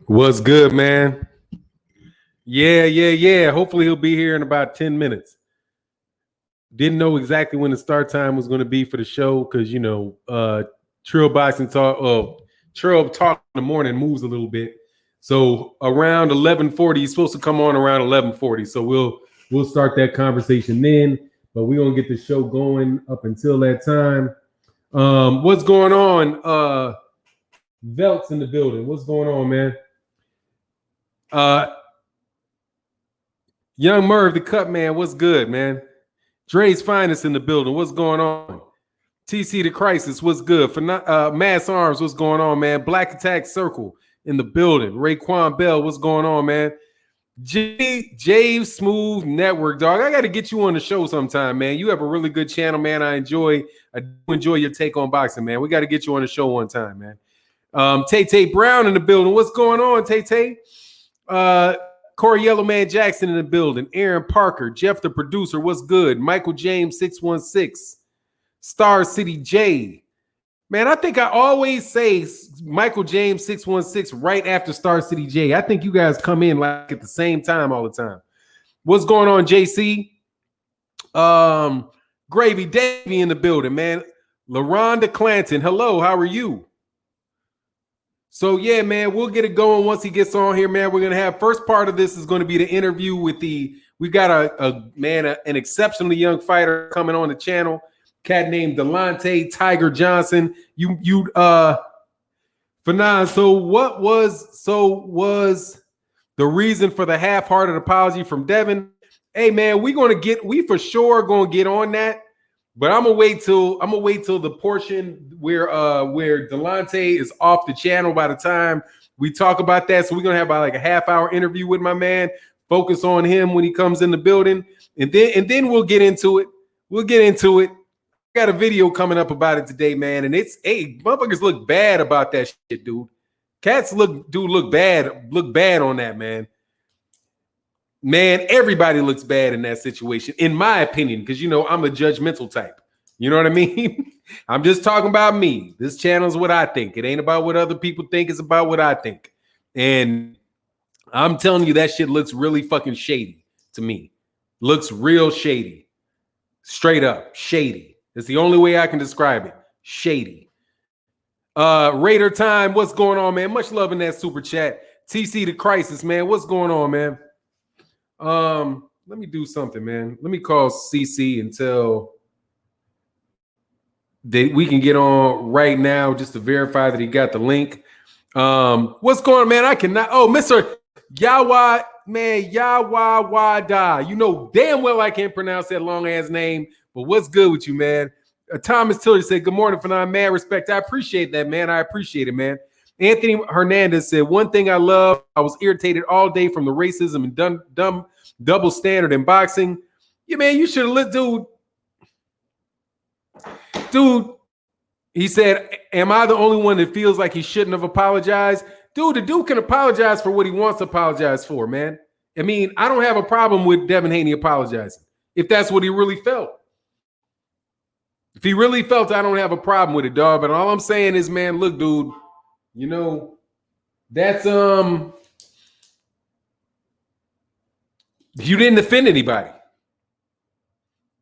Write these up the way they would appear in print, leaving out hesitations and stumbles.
What's good, man? Yeah. Hopefully he'll be here in about 10 minutes. Didn't know exactly when the start time was going to be for the show because, Trill Boxing Talk, Trill Talk in the morning moves a little bit. So around 11:40, he's supposed to come on around 11:40. So we'll start that conversation then. But we're going to get the show going up until that time. What's going on? Velt's in the building. What's going on, man? Young Merv, the cut man, what's good, man? Dre's Finest in the building. What's going on? TC the Crisis, what's good? For Mass Arms, what's going on, man? Black Attack Circle in the building. Raekwon Bell, what's going on, man? Jave Smooth Network, dog. I got to get you on the show sometime, man. You have a really good channel, man. I do enjoy your take on boxing, man. We got to get you on the show one time, man. Tay Brown in the building. What's going on, Tay? Corey Yellowman Jackson in the building. Aaron Parker, Jeff the producer, what's good? Michael James 616, Star City J. Man, I think I always say Michael James 616 right after Star City J. I think you guys come in like at the same time all the time. What's going on, JC? Gravy Davey in the building, man. LaRonda Clanton, hello, how are you? So, yeah, man, we'll get it going once he gets on here, man. We're going to have first part of this is going to be the interview with we got an exceptionally young fighter coming on the channel, cat named Delante Tiger Johnson. Fanon, so was the reason for the half-hearted apology from Devin? Hey, man, we for sure going to get on that. But I'm gonna wait till the portion where Delante is off the channel by the time we talk about that. So we're gonna have about like a half-hour interview with my man, focus on him when he comes in the building, and then we'll get into it. I got a video coming up about it today, man, and motherfuckers look bad about that shit, dude. Cats look bad on that, man. Man, everybody looks bad in that situation, in my opinion, because, I'm a judgmental type. You know what I mean? I'm just talking about me. This channel is what I think. It ain't about what other people think. It's about what I think. And I'm telling you, that shit looks really fucking shady to me. Looks real shady. Straight up, shady. It's the only way I can describe it. Shady. Raider Time, what's going on, man? Much love in that super chat. TC the Crisis, man. What's going on, man? Let me do something, man. Let me call CC and tell that we can get on right now just to verify that he got the link. What's going on, man? I cannot. Oh, Mr. Yawa, man, Yawawada. You know damn well I can't pronounce that long ass name, but what's good with you, man? Thomas Tiller said, good morning, Fanon. Mad respect. I appreciate that, man. I appreciate it, man. Anthony Hernandez said, one thing I love, I was irritated all day from the racism and dumb double standard in boxing. Yeah, man, you should have lit, dude. He said, am I the only one that feels like he shouldn't have apologized? Dude, the dude can apologize for what he wants to apologize for, man. I mean, I don't have a problem with Devin Haney apologizing if that's what he really felt. If he really felt, I don't have a problem with it, dog. But all I'm saying is, man, look, dude, that's you didn't offend anybody.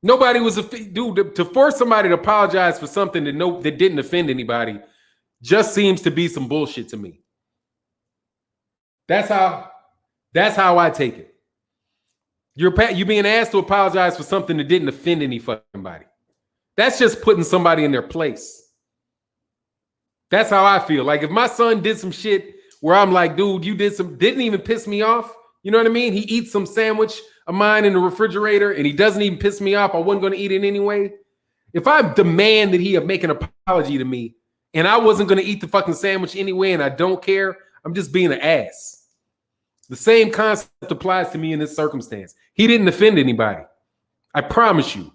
Nobody was dude. To force somebody to apologize for something that didn't offend anybody just seems to be some bullshit to me. That's how I take it. You're being asked to apologize for something that didn't offend any fucking body. That's just putting somebody in their place. That's how I feel. Like if my son did some shit where I'm like, dude, didn't even piss me off. You know what I mean? He eats some sandwich of mine in the refrigerator and he doesn't even piss me off. I wasn't going to eat it anyway. If I demand that he make an apology to me and I wasn't going to eat the fucking sandwich anyway and I don't care, I'm just being an ass. The same concept applies to me in this circumstance. He didn't offend anybody. I promise you.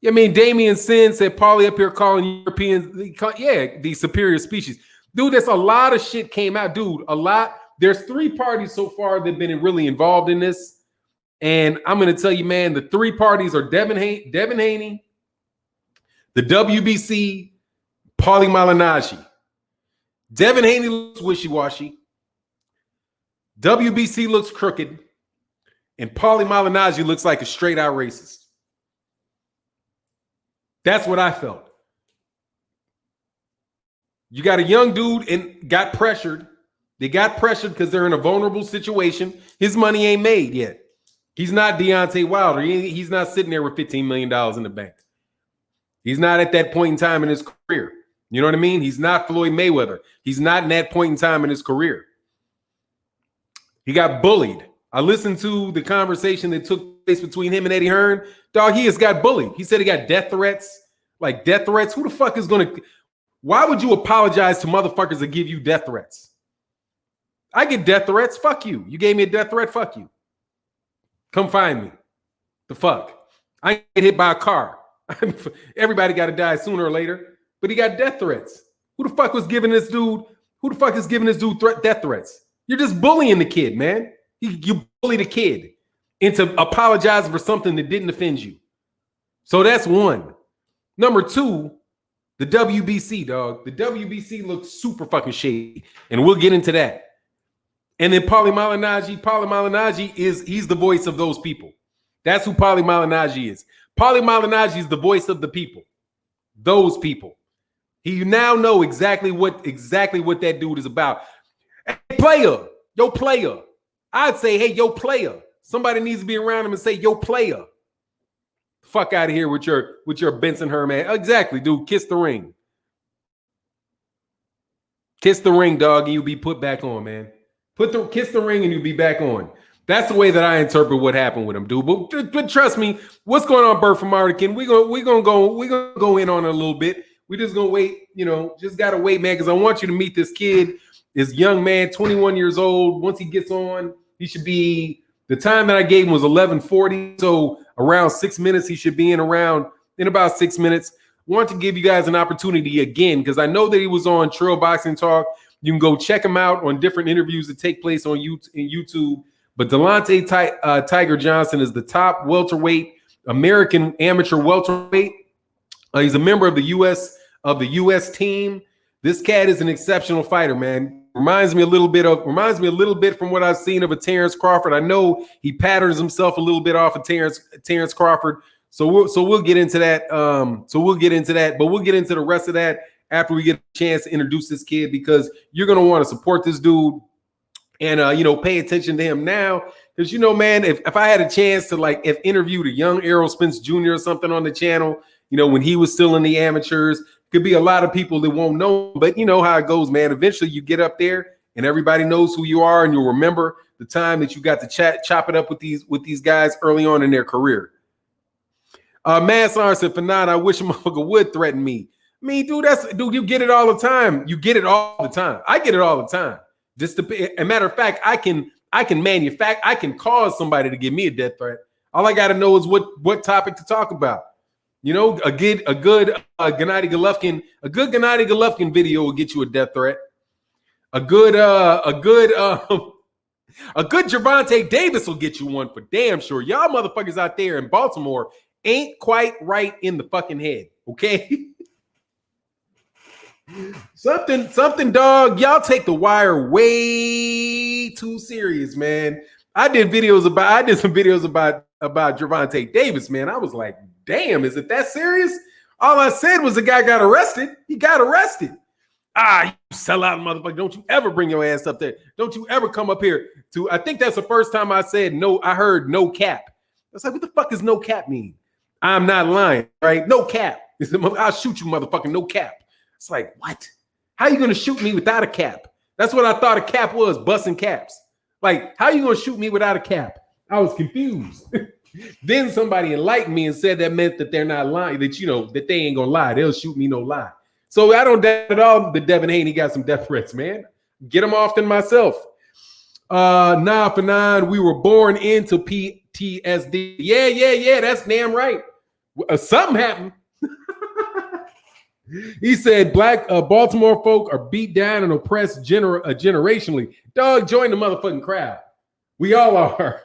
I mean, Damian Sin said Paulie up here calling Europeans, the superior species. Dude, there's a lot of shit came out. Dude, a lot. There's 3 parties so far that have been really involved in this. And I'm going to tell you, man, the 3 parties are Devin Haney, the WBC, Paulie Malignaggi. Devin Haney looks wishy-washy. WBC looks crooked, and Paulie Malignaggi looks like a straight-out racist. That's what I felt. You got a young dude and got pressured. They got pressured because they're in a vulnerable situation. His money ain't made yet. He's not Deontay Wilder. He's not sitting there with $15 million in the bank. He's not at that point in time in his career. You know what I mean? He's not Floyd Mayweather. He's not in that point in time in his career. He got bullied. I listened to the conversation that took place between him and Eddie Hearn. Dog, he has got bullied. He said he got death threats. Like death threats. Who the fuck is going to... Why would you apologize to motherfuckers that give you death threats? I get death threats. Fuck you. You gave me a death threat. Fuck you. Come find me. The fuck? I ain't get hit by a car. Everybody got to die sooner or later. But he got death threats. Who the fuck was giving this dude? Who the fuck is giving this dude death threats? You're just bullying the kid, man. You bullied a kid into apologizing for something that didn't offend you. So that's one. Number two, the WBC, dog. The WBC looks super fucking shady. And we'll get into that. And then Paulie Malignaggi he's the voice of those people. That's who Paulie Malignaggi is. Paulie Malignaggi is the voice of the people. Those people. You now know exactly what that dude is about. Hey, player. Yo, player. I'd say, hey, yo, player. Somebody needs to be around him and say, yo, player. Fuck out of here with your Benson Herman. Exactly, dude. Kiss the ring. Kiss the ring, dog, and you'll be put back on, man. Kiss the ring and you'll be back on. That's the way that I interpret what happened with him, dude. But trust me, what's going on, Bert from Mardikin? We're gonna go in on it a little bit. We're just gonna wait, just gotta wait, man, because I want you to meet this kid, this young man, 21 years old. Once he gets on, he should be, the time that I gave him was 11:40. So around 6 minutes, he should be in about 6 minutes. Want to give you guys an opportunity again, because I know that he was on Trail Boxing Talk. You can go check him out on different interviews that take place on YouTube. But Delante Tiger Johnson is the top welterweight, American amateur welterweight. He's a member of the U.S. team. This cat is an exceptional fighter, man. Reminds me a little bit from what I've seen of a Terrence Crawford. I know he patterns himself a little bit off of Terrence Crawford. So we'll get into that. But we'll get into the rest of that after we get a chance to introduce this kid, because you're gonna want to support this dude and pay attention to him now. Because man, if I had a chance to if interviewed a young Errol Spence Jr. or something on the channel, when he was still in the amateurs, could be a lot of people that won't know, but you know how it goes, man. Eventually you get up there and everybody knows who you are, and you'll remember the time that you got to chop it up with these guys early on in their career. Massar said, Fanan, I wish a motherfucker would threaten me. Dude, you get it all the time. You get it all the time. I get it all the time. Just a matter of fact, I can cause somebody to give me a death threat. All I got to know is what topic a talk about. A good Gennady Golovkin video will get you a death threat. A good Gervonta Davis will get you one for damn sure. Y'all motherfuckers out there in Baltimore ain't quite right in the fucking head, okay? Something, dog. Y'all take The Wire way too serious, man. I did some videos about Gervonta Davis, man. I was like, damn, is it that serious? All I said was the guy got arrested. He got arrested. You sellout motherfucker. Don't you ever bring your ass up there. Don't you ever come up here to, I think that's the first time I said no, I heard no cap. I was like, what the fuck does no cap mean? I'm not lying, right? No cap. I'll shoot you, motherfucker, no cap. It's like, what? How you going to shoot me without a cap? That's what I thought a cap was, busting caps. Like, how you going to shoot me without a cap? I was confused. Then somebody enlightened me and said that meant that they're not lying, that they ain't going to lie. They'll shoot me no lie. So I don't doubt at all that Devin Haney got some death threats, man. Get them often myself. Nah, Fanan, we were born into PTSD. Yeah, that's damn right. Something happened. He said black Baltimore folk are beat down and oppressed generationally. Dog, join the motherfucking crowd. We all are.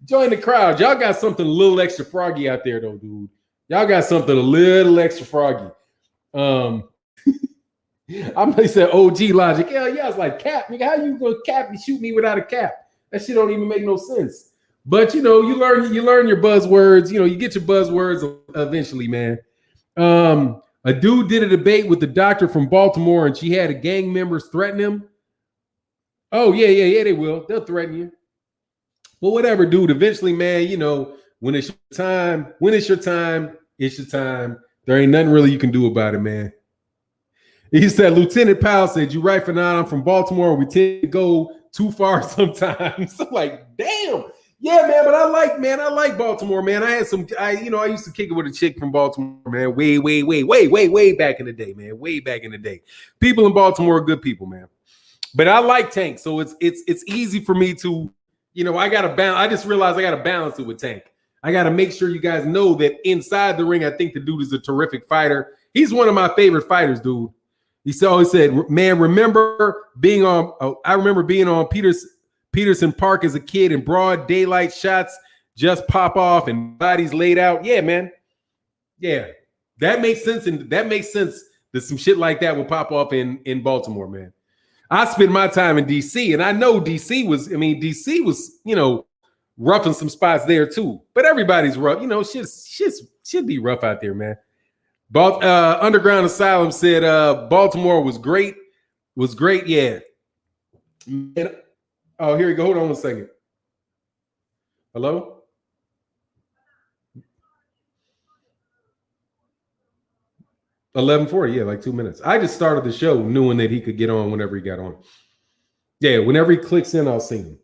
Join the crowd. Y'all got something a little extra froggy out there, though, dude. Y'all got something a little extra froggy. He said OG logic. Yeah, I was like, cap, nigga, how you gonna cap and shoot me without a cap? That shit don't even make no sense. But you learn your buzzwords. You get your buzzwords eventually, man. A dude did a debate with the doctor from Baltimore, and she had gang members threaten him. Oh yeah, they will. They'll threaten you. Well, whatever, dude. Eventually, man, when it's your time, it's your time. There ain't nothing really you can do about it, man. He said, Lieutenant Powell said, "You right for now. I'm from Baltimore. We tend to go too far sometimes." I'm like, damn. Yeah, man, but I like Baltimore, man. I used to kick it with a chick from Baltimore, man. Way back in the day, man. Way back in the day. People in Baltimore are good people, man. But I like Tank, so it's easy for me to, I got to balance. I just realized I got to balance it with Tank. I got to make sure you guys know that inside the ring, I think the dude is a terrific fighter. He's one of my favorite fighters, dude. He said, man, I remember being on Peterson Park as a kid, and broad daylight shots just pop off and bodies laid out. Yeah, man. Yeah, that makes sense. And that makes sense that some shit like that will pop off in Baltimore, man. I spent my time in DC, and I know DC was, rough in some spots there too. But everybody's rough. Should be rough out there, man. Underground Asylum said Baltimore was great. Yeah. And, oh, here we go. Hold on a second. Hello? $11:40. Yeah, like 2 minutes. I just started the show knowing that he could get on whenever he got on. Yeah, whenever he clicks in, I'll see him.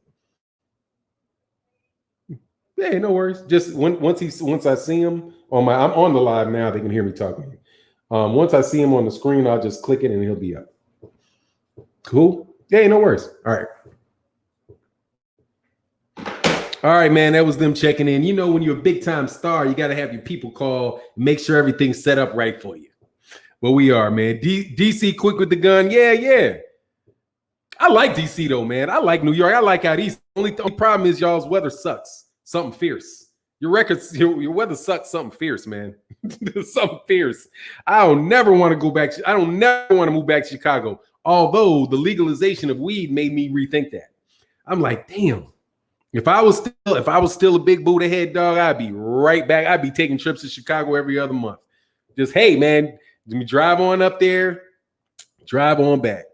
Yeah, no worries. Just once I see him I'm on the live now. They can hear me talking. Once I see him on the screen, I'll just click it and he'll be up. Cool. Yeah, no worries. All right, man. That was them checking in. When you're a big time star, you got to have your people call, make sure everything's set up right for you. But we are, man. DC quick with the gun. Yeah. I like DC though, man. I like New York. I like out east. Only problem is y'all's weather sucks. Something fierce. Your weather sucks. Something fierce, man. Something fierce. I don't never want to go back. I don't never want to move back to Chicago. Although the legalization of weed made me rethink that. I'm like, damn. If I was still a big Buddha head dog, I'd be right back. I'd be taking trips to Chicago every other month. Just, hey, man, let me drive on up there, drive on back.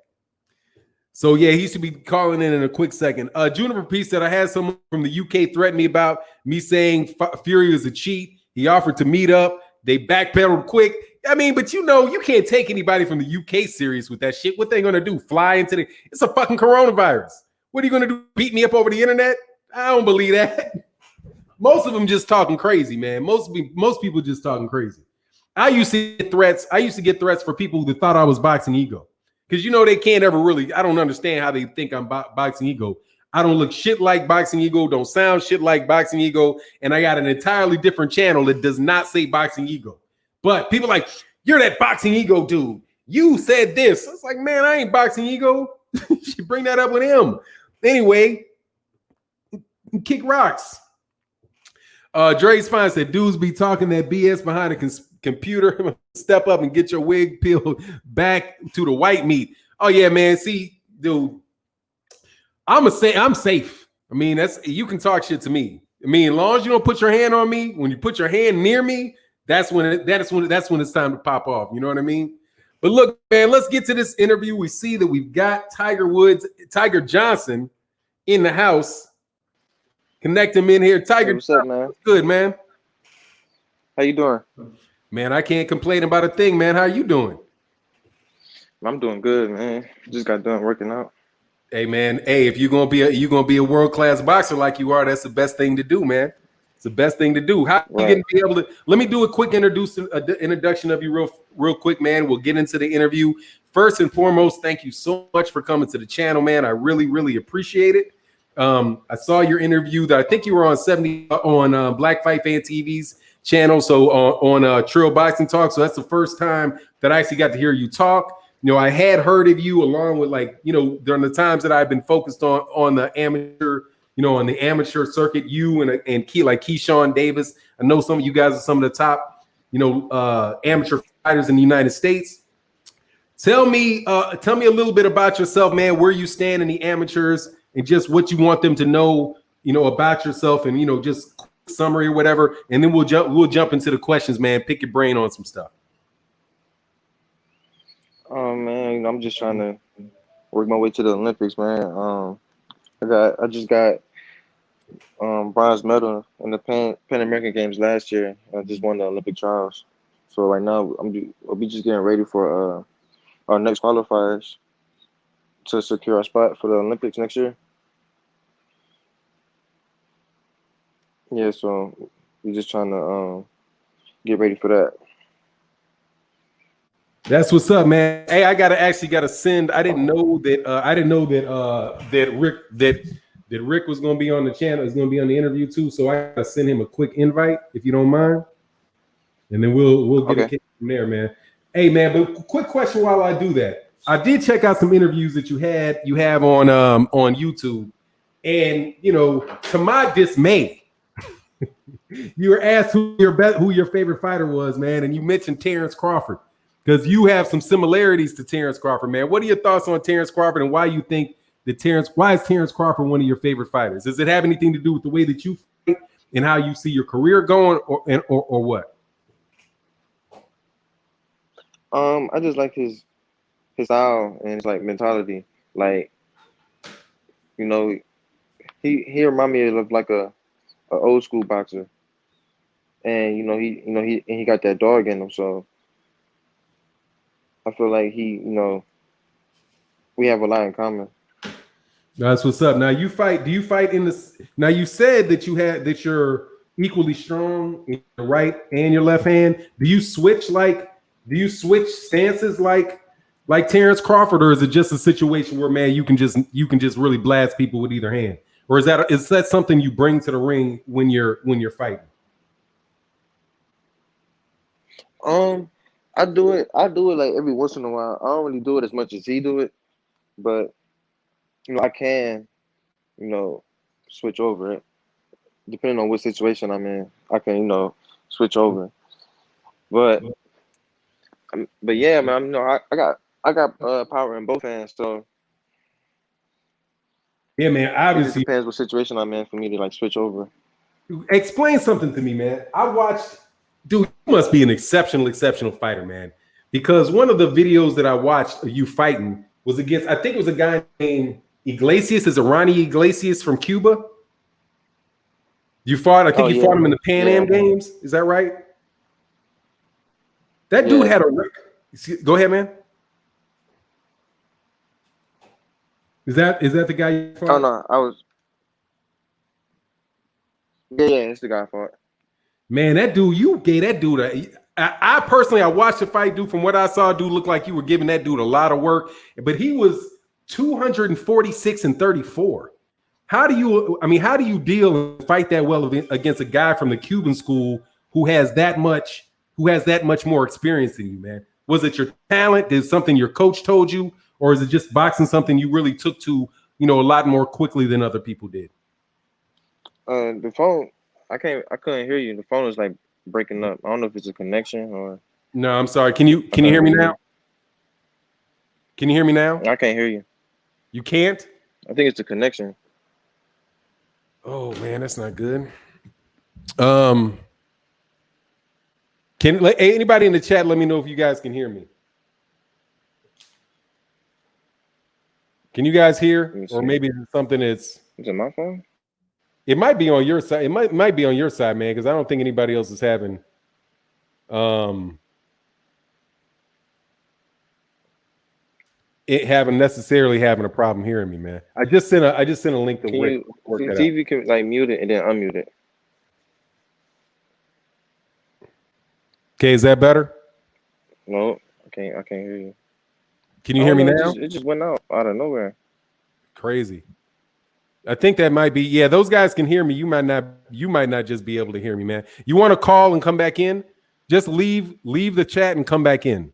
So, yeah, he should be calling in a quick second. Juniper P said, I had someone from the UK threaten me about me saying Fury is a cheat. He offered to meet up. They backpedaled quick. I mean, but you can't take anybody from the UK serious with that shit. What they going to do? Fly into it's a fucking coronavirus. What are you going to do? Beat me up over the internet? I don't believe that. Most of them just talking crazy, man. Most people just talking crazy. I used to get threats for people that thought I was boxing ego. Because they can't ever really, I don't understand how they think I'm boxing ego. I don't look shit like boxing ego, don't sound shit like boxing ego, and I got an entirely different channel that does not say boxing ego. But people like, you're that boxing ego dude. You said this. I was like, man, I ain't boxing ego. You should bring that up with him. Anyway, kick rocks. Dre's Fine said, dudes be talking that BS behind a computer. Step up and get your wig peeled back to the white meat. Oh yeah, man. See, dude, I'm safe. I mean, you can talk shit to me. I mean, as long as you don't put your hand on me, when you put your hand near me, that's when it's time to pop off. You know what I mean? But look, man, let's get to this interview. We see that we've got Tiger Johnson in the house. Connect him in here. Tiger, what's up, man? Good, man. How you doing? Man, I can't complain about a thing, man. How you doing? I'm doing good, man. Just got done working out. Hey, man. Hey, if you're gonna be a world-class boxer like you are, that's the best thing to do, man. It's the best thing to do. How you gonna be able to? Let me do a quick introduction of you real quick, man. We'll get into the interview. First and foremost, thank you so much for coming to the channel, man. I really, really appreciate it. I saw your interview that I think you were on Black Fight Fan TV's channel, so on Trill Boxing Talk. So that's the first time that I actually got to hear you talk. I had heard of you along with during the times that I've been focused on the amateur, on the amateur circuit. You and Keyshawn Davis. I know some of you guys are some of the top, amateur fighters in the United States. Tell me a little bit about yourself, man. Where you stand in the amateurs, and just what you want them to know, about yourself, and just quick summary or whatever. And then we'll jump into the questions, man. Pick your brain on some stuff. Oh man, I'm just trying to work my way to the Olympics, man. I just got bronze medal in the Pan American Games last year. I just won the Olympic trials. So right now we'll be just getting ready for our next qualifiers to secure our spot for the Olympics next year. Yeah, so we're just trying to get ready for that. That's what's up, man. Hey, I gotta send. I didn't know that Rick was gonna be on the channel. Is gonna be on the interview too. So I gotta send him a quick invite if you don't mind, and then we'll get a kick from there, man. Hey, man, but quick question while I do that. I did check out some interviews that you have on YouTube, and to my dismay, you were asked who your favorite fighter was, man, and you mentioned Terrence Crawford. Because you have some similarities to Terrence Crawford, man. What are your thoughts on Terrence Crawford, and why you think why is Terrence Crawford one of your favorite fighters? Does it have anything to do with the way that you fight and how you see your career going, or what? I just like his style and his mentality. He remind me of like a old school boxer, and he got that dog in him. So I feel like we have a lot in common. That's what's up. Now do you fight in this? Now you said that you're equally strong in your right and your left hand. Do you switch stances like Terrence Crawford, or is it just a situation where, man, you can just really blast people with either hand? Or is that something you bring to the ring when you're fighting? I do it like every once in a while. I don't really do it as much as he do it, but I can, switch over it. Depending on what situation I'm in, I can, switch over. But yeah, man, I got power in both hands, so yeah, man. Obviously, it just depends what situation I'm in for me to switch over. Explain something to me, man. I watched, dude. You must be an exceptional fighter, man. Because one of the videos that I watched of you fighting was against, I think it was a guy named Iglesias. Is it Ronnie Iglesias from Cuba? You fought, I think you fought him in the Pan Am Games. Is that right? That dude had a record. Go ahead, man. Is that the guy you fought? Oh no, I was. Yeah, it's the guy I fought. Man, that dude, you gave that dude I personally, I watched the fight, dude. From what I saw, dude looked like you were giving that dude a lot of work, but he was 246-34. How do you deal and fight that well against a guy from the Cuban school who has that much more experience than you, man? Was it your talent? Is something your coach told you, or is it just boxing something you really took to, a lot more quickly than other people did? The phone, I couldn't hear you. The phone is breaking up. I don't know if it's a connection or. No, I'm sorry. Can you hear me now? Can you hear me now? I can't hear you. You can't? I think it's the connection. Oh man, that's not good. Can anybody in the chat let me know if you guys can hear me? Can you guys hear? Or maybe it's something that's. Is it my phone? It might be on your side. It might be on your side, man, because I don't think anybody else is having necessarily having a problem hearing me, man. I just sent a link to Rick. See if you can mute it and then unmute it. Okay, is that better? No, I can't hear you. Can you hear me now? It just went out of nowhere. Crazy. I think that might be, yeah, those guys can hear me. You might not just be able to hear me, man. You want to call and come back in? Just leave the chat and come back in.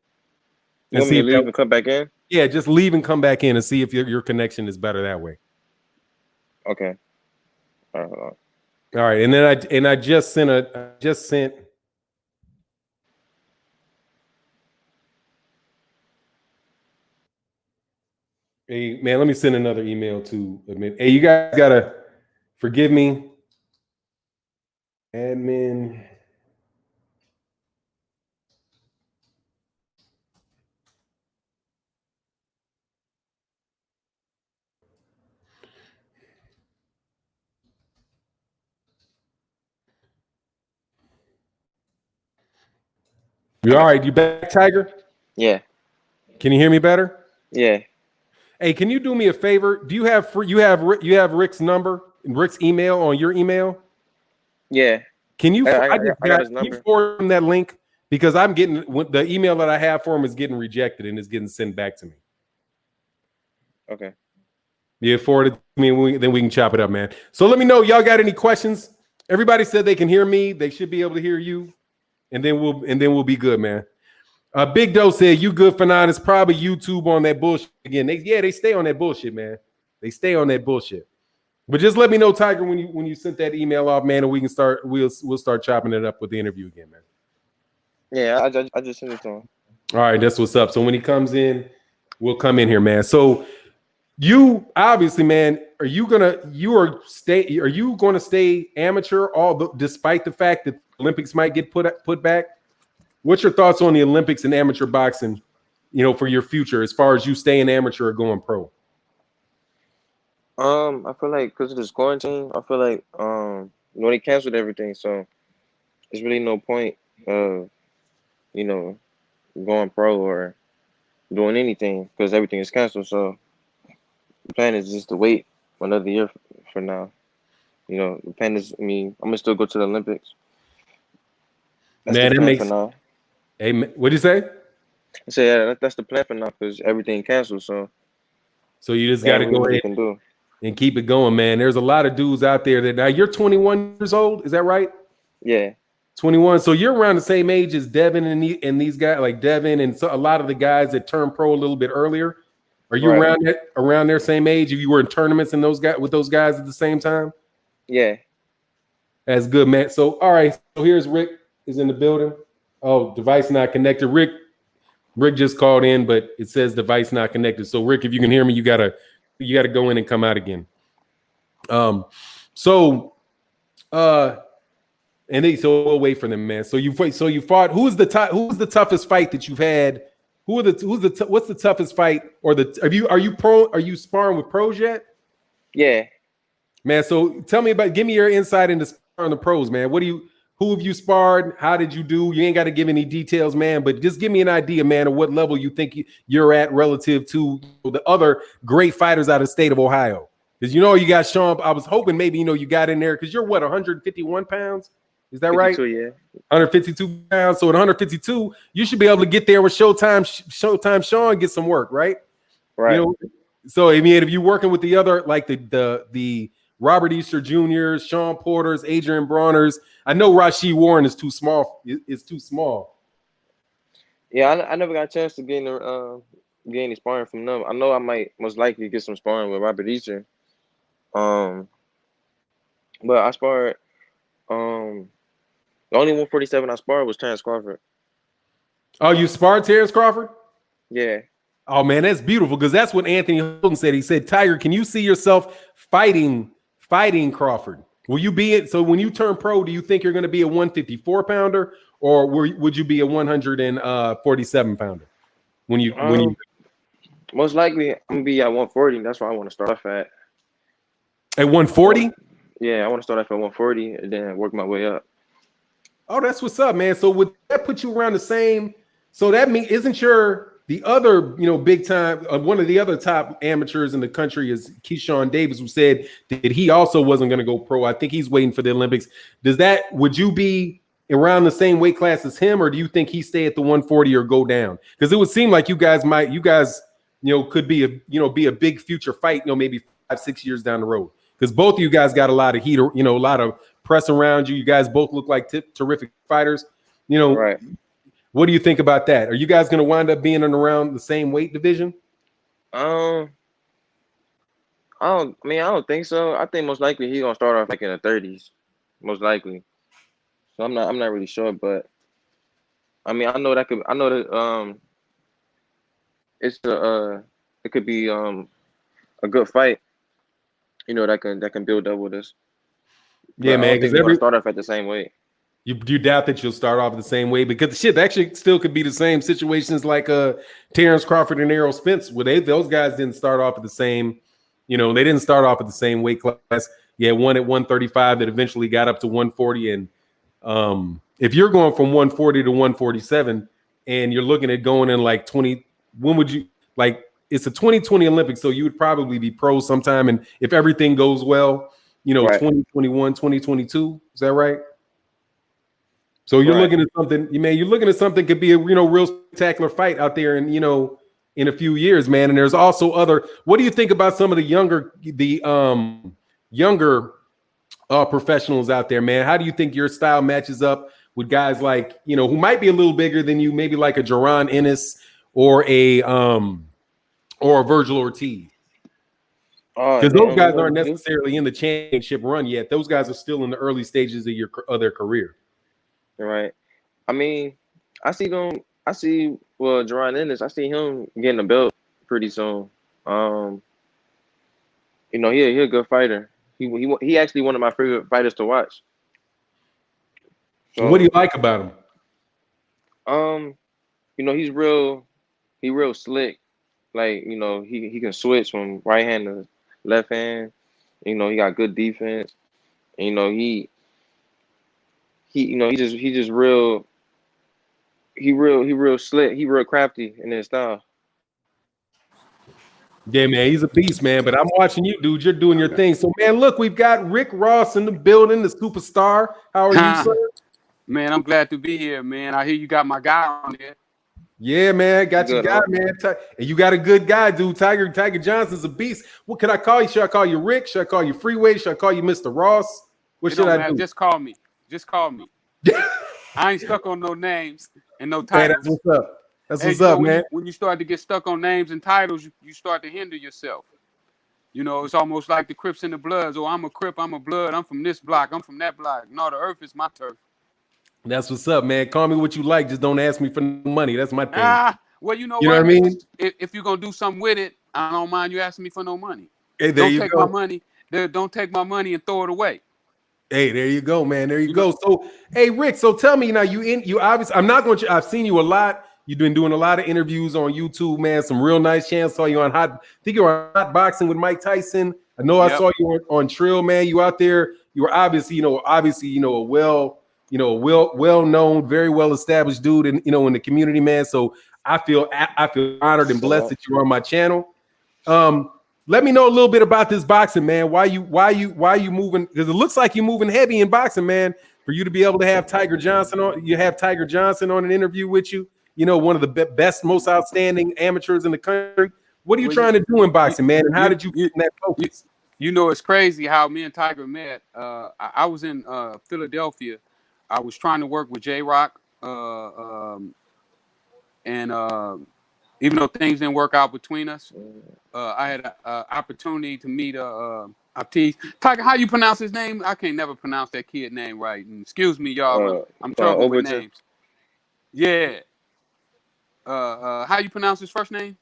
You want me to leave and come back in? Yeah, just leave and come back in and see if your connection is better that way. Okay. All right, hold on. All right, and then I just sent Hey, man, let me send another email to admit. Hey, you guys gotta forgive me. Admin. You all right? You back, Tiger? Yeah. Can you hear me better? Yeah. Hey, can you do me a favor? Do you have you have Rick's number and Rick's email on your email? Yeah. Can you? I just I got got. his Can you number. forward him that link because I'm getting the email that I have for him is getting rejected and is getting sent back to me. Okay. Yeah, forward it to me and then we can chop it up, man. So let me know, y'all got any questions? Everybody said they can hear me. They should be able to hear you, and then we'll be good, man. Big Doe said you good for now. It's probably YouTube on that bullshit again. They stay on that bullshit, man. They stay on that bullshit. But just let me know, Tiger, when you sent that email off, man, and we can start. We'll start chopping it up with the interview again, man. Yeah, I just sent it to him. All right, that's what's up. So when he comes in, we'll come in here, man. So you obviously, man, are you gonna stay amateur despite the fact that the Olympics might get put back? What's your thoughts on the Olympics and amateur boxing, for your future as far as you staying amateur or going pro? I feel like because of this quarantine, I feel like they canceled everything, so there's really no point of going pro or doing anything because everything is canceled. So the plan is just to wait another year for now. The plan is, I'm gonna still go to the Olympics. That's the Man, that plan for makes. now. Hey, what do you say? I say yeah, that's the plan for now because everything canceled. So So you just there got ain't to really go what we ahead can do. and keep it going, man. There's a lot of dudes out there that now you're 21 years old. Is that right? Yeah. 21. So you're around the same age as Devin and these guys, like Devin and so a lot of the guys that turned pro a little bit earlier. Are you Right. around their same age? If you were in tournaments and those guys with those guys at the same time? Yeah. That's good, man. So all right. So here's Rick is in the building. Oh, device not connected. Rick just called in, but it says device not connected. So Rick, if you can hear me, you gotta go in and come out again. So and so we'll wait for them, man. So you fought. Who's the toughest fight that you've had? What's the toughest fight? Or are you sparring with pros yet? Yeah. Man, so give me your insight into sparring the pros, man. Who have you sparred? How did you do? You ain't got to give any details, man, but just give me an idea, man, of what level you think you're at relative to the other great fighters out of the state of Ohio. Because you got Shawn. I was hoping maybe you got in there because you're what 151 pounds. Is that right? 52. Yeah. 152 pounds. So at 152, you should be able to get there with Showtime Shawn get some work, right? Right. So I mean, if you're working with the other, like the Robert Easter Jr.'s, Shawn Porter's, Adrien Broner's, I know Rashuee Warren is too small. It's too small. Yeah. I never got a chance to get any sparring from them. I know I might most likely get some sparring with Robert Easter. Um, but I sparred. The only 147 I sparred was Terrence Crawford. Oh, you sparred Terrence Crawford? Yeah. Oh man, that's beautiful because that's what Anthony Holden said. He said, "Tiger, can you see yourself fighting Crawford? Will you be it? So when you turn pro, do you think you're going to be a 154 pounder, or would you be a 147 pounder when you Most likely I'm gonna be at 140. That's why I want to start off at. at 140? Yeah, I want to start off at 140 and then work my way up. Oh, that's what's up, man. So would that put you around the same? So that means isn't the other, big time, one of the other top amateurs in the country is Keyshawn Davis, who said that he also wasn't going to go pro. I think he's waiting for the Olympics. Would you be around the same weight class as him, or do you think he stay at the 140 or go down? Because it would seem like you guys, could be a big future fight, maybe 5-6 years down the road. Because both of you guys got a lot of heat, a lot of press around you. You guys both look like terrific fighters. Right. What do you think about that? Are you guys going to wind up being in around the same weight division? I don't think so. I think most likely he's gonna start off like in the 30s, most likely. So I'm not really sure, but I know that it's it could be a good fight, that can build up with us. But Yeah, I man. don't think Because we're gonna start off at the same weight. you doubt that you'll start off the same way because shit actually still could be the same situations like Terrence Crawford and Errol Spence, where those guys didn't start off at the same, they didn't start off at the same weight class. You had one at 135 that eventually got up to 140, and if you're going from 140 to 147, and you're looking at going in like 20, when would you like? It's a 2020 Olympics, so you would probably be pro sometime, and if everything goes well, Right. 2021, 2022, is that right? So you're Right. looking at something, man. You're looking at something could be a real spectacular fight out there, and in a few years, man. And there's also other. What do you think about some of the younger professionals out there, man? How do you think your style matches up with guys like who might be a little bigger than you, maybe like a Jaron Ennis or a Virgil Ortiz? Because those guys aren't necessarily in the championship run yet. Those guys are still in the early stages of their career. Right. I mean, I see Jaron Ennis. I see him getting a belt pretty soon. He a good fighter. He actually one of my favorite fighters to watch. So, what do you like about him? He's real slick. Like, he can switch from right hand to left hand. He got good defense. And, he just real slick. He real crafty in his style. Yeah, man, he's a beast, man. But I'm watching you, dude. You're doing your thing. So, man, look, we've got Rick Ross in the building, the superstar. How are you, sir? Man, I'm glad to be here, man. I hear you got my guy on there. Yeah, man, got your guy, man. And you got a good guy, dude. Tiger Johnson's a beast. What can I call you? Should I call you Rick? Should I call you Freeway? Should I call you Mr. Ross? What should I do? Just call me. I ain't stuck on no names and no titles. Hey, that's what's up. That's what's up, man. When you start to get stuck on names and titles, you start to hinder yourself. It's almost like the Crips and the Bloods. Oh, I'm a Crip, I'm a Blood, I'm from this block, I'm from that block. No, the earth is my turf. That's what's up, man. Call me what you like. Just don't ask me for no money. That's my thing. Well, you know what I mean? If you're going to do something with it, I don't mind you asking me for no money. Hey, don't take my money. Don't take my money and throw it away. Hey, there you go, man. There you go. So, hey, Rick, so tell me now, you obviously, I'm not going to, I've seen you a lot. You've been doing a lot of interviews on YouTube, man. Some real nice channels. Saw you on I think you were on Hot Boxing with Mike Tyson. I know I saw you on Trill, man. You out there. You were obviously, a well-known, very well-established dude in the community, man. So I feel honored and blessed that you're on my channel. Let me know a little bit about this boxing, man. Why you moving? Because it looks like you're moving heavy in boxing, man. For you to be able to have Tiger Johnson on an interview with you. One of the best, most outstanding amateurs in the country. What are you trying to do in boxing, man? And how did you get that focus? It's crazy how me and Tiger met. I was in Philadelphia. I was trying to work with J-Rock. And even though things didn't work out between us, I had an opportunity to meet Aptis. Tiger, how you pronounce his name? I can't never pronounce that kid name right. And excuse me, y'all. I'm trouble with names. Yeah. How you pronounce his first name?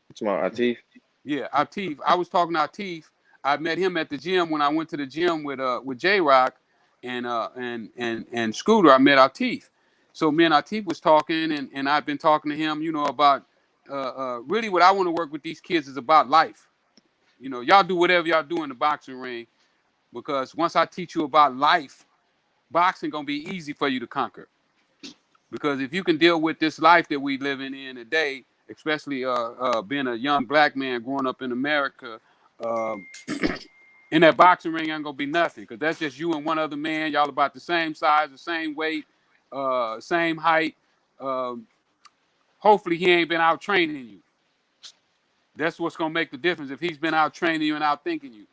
It's my Atif. Yeah, Atif. I was talking to Atif. I met him at the gym when I went to the gym with J-Rock and Scooter. I met Atif. So me and Atif was talking, and I've been talking to him, about really what I want to work with these kids is about life. Y'all do whatever y'all do in the boxing ring, because once I teach you about life, boxing gonna be easy for you to conquer. Because if you can deal with this life that we living in today, especially being a young black man growing up in America, in that boxing ring ain't gonna be nothing, because that's just you and one other man. Y'all about the same size, the same weight, same height. Hopefully he ain't been out training you. That's what's gonna make the difference, if he's been out training you and out thinking you.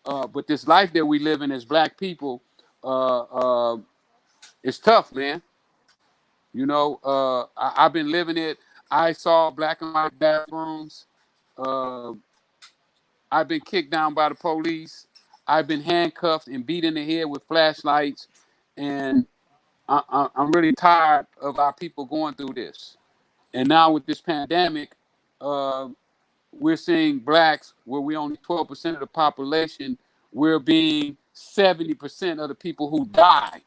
But this life that we live in as black people, it's tough, man. I've been living it. I saw black and white bathrooms. I've been kicked down by the police. I've been handcuffed and beat in the head with flashlights. And I'm really tired of our people going through this. And now with this pandemic, we're seeing blacks where we only 12% of the population, we're being 70% of the people who die.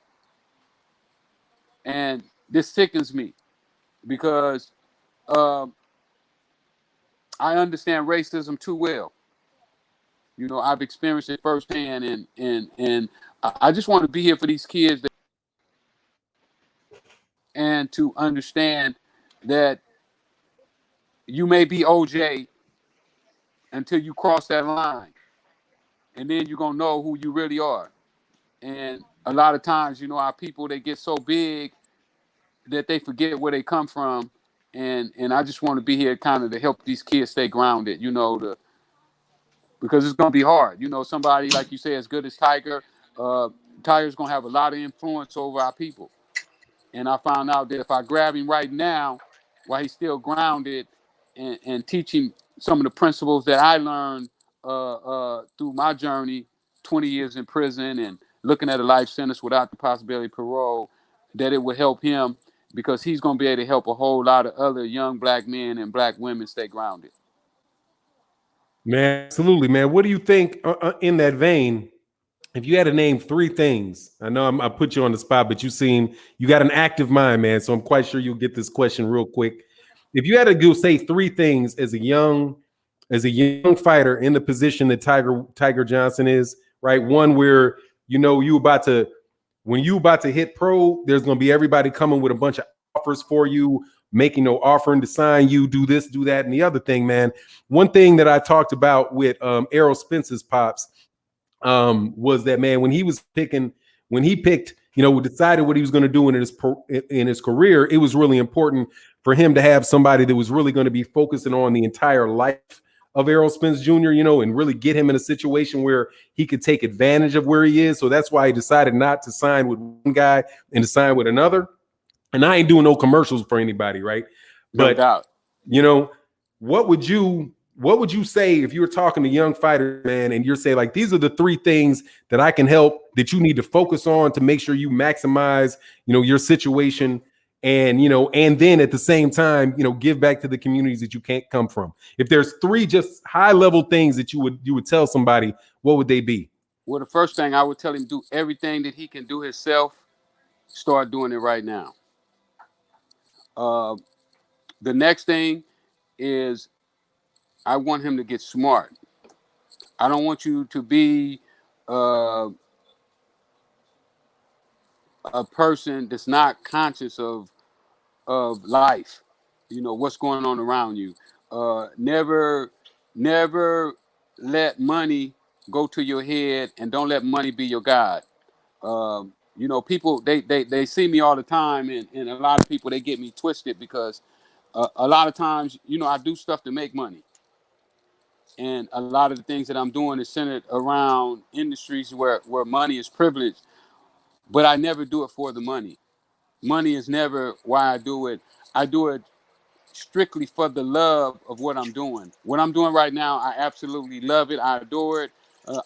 And this sickens me because uh, I understand racism too well. You know, I've experienced it firsthand, and I just want to be here for these kids and to understand that you may be OJ until you cross that line, and then you're gonna know who you really are. And a lot of times, you know, our people, they get so big that they forget where they come from. And I just want to be here kind of to help these kids stay grounded, you know, because it's gonna be hard. You know, somebody like you say as good as Tiger, uh, Tiger's gonna have a lot of influence over our people. And I found out that if I grab him right now, while he's still grounded, and teach him some of the principles that I learned through my journey, 20 years in prison and looking at a life sentence without the possibility of parole, that it will help him because he's going to be able to help a whole lot of other young black men and black women stay grounded. Man, absolutely, man. What do you think in that vein? If you had to name three things, I know I put you on the spot, but you got an active mind, man. So I'm quite sure you'll get this question real quick. If you had to go say three things as a young fighter in the position that Tiger Johnson is, right? One where you know when you about to hit pro, there's gonna be everybody coming with a bunch of offers for you, making no offering to sign you, do this, do that, and the other thing, man. One thing that I talked about with Errol Spence's pops was that, man, when he picked, you know, decided what he was going to do in his career, it was really important for him to have somebody that was really going to be focusing on the entire life of Errol Spence Jr., you know, and really get him in a situation where he could take advantage of where he is. So that's why he decided not to sign with one guy and to sign with another. And I ain't doing no commercials for anybody, right? No But doubt. you know, what would you say if you were talking to young fighters, man, and you're saying like these are the three things that I can help that you need to focus on to make sure you maximize, you know, your situation, and you know, and then at the same time, you know, give back to the communities that you can't come from. If there's three just high level things that you would tell somebody, what would they be? Well, the first thing I would tell him, do everything that he can do himself. Start doing it right now. Uh, the next thing is I want him to get smart. I don't want you to be uh, a person that's not conscious of life. You know what's going on around you. Never let money go to your head, and don't let money be your god. You know, people they see me all the time, and a lot of people they get me twisted because a lot of times, you know, I do stuff to make money. And a lot of the things that I'm doing is centered around industries where money is privileged, but I never do it for the money. Money is never why I do it. I do it strictly for the love of what I'm doing. What I'm doing right now, I absolutely love it. I adore it.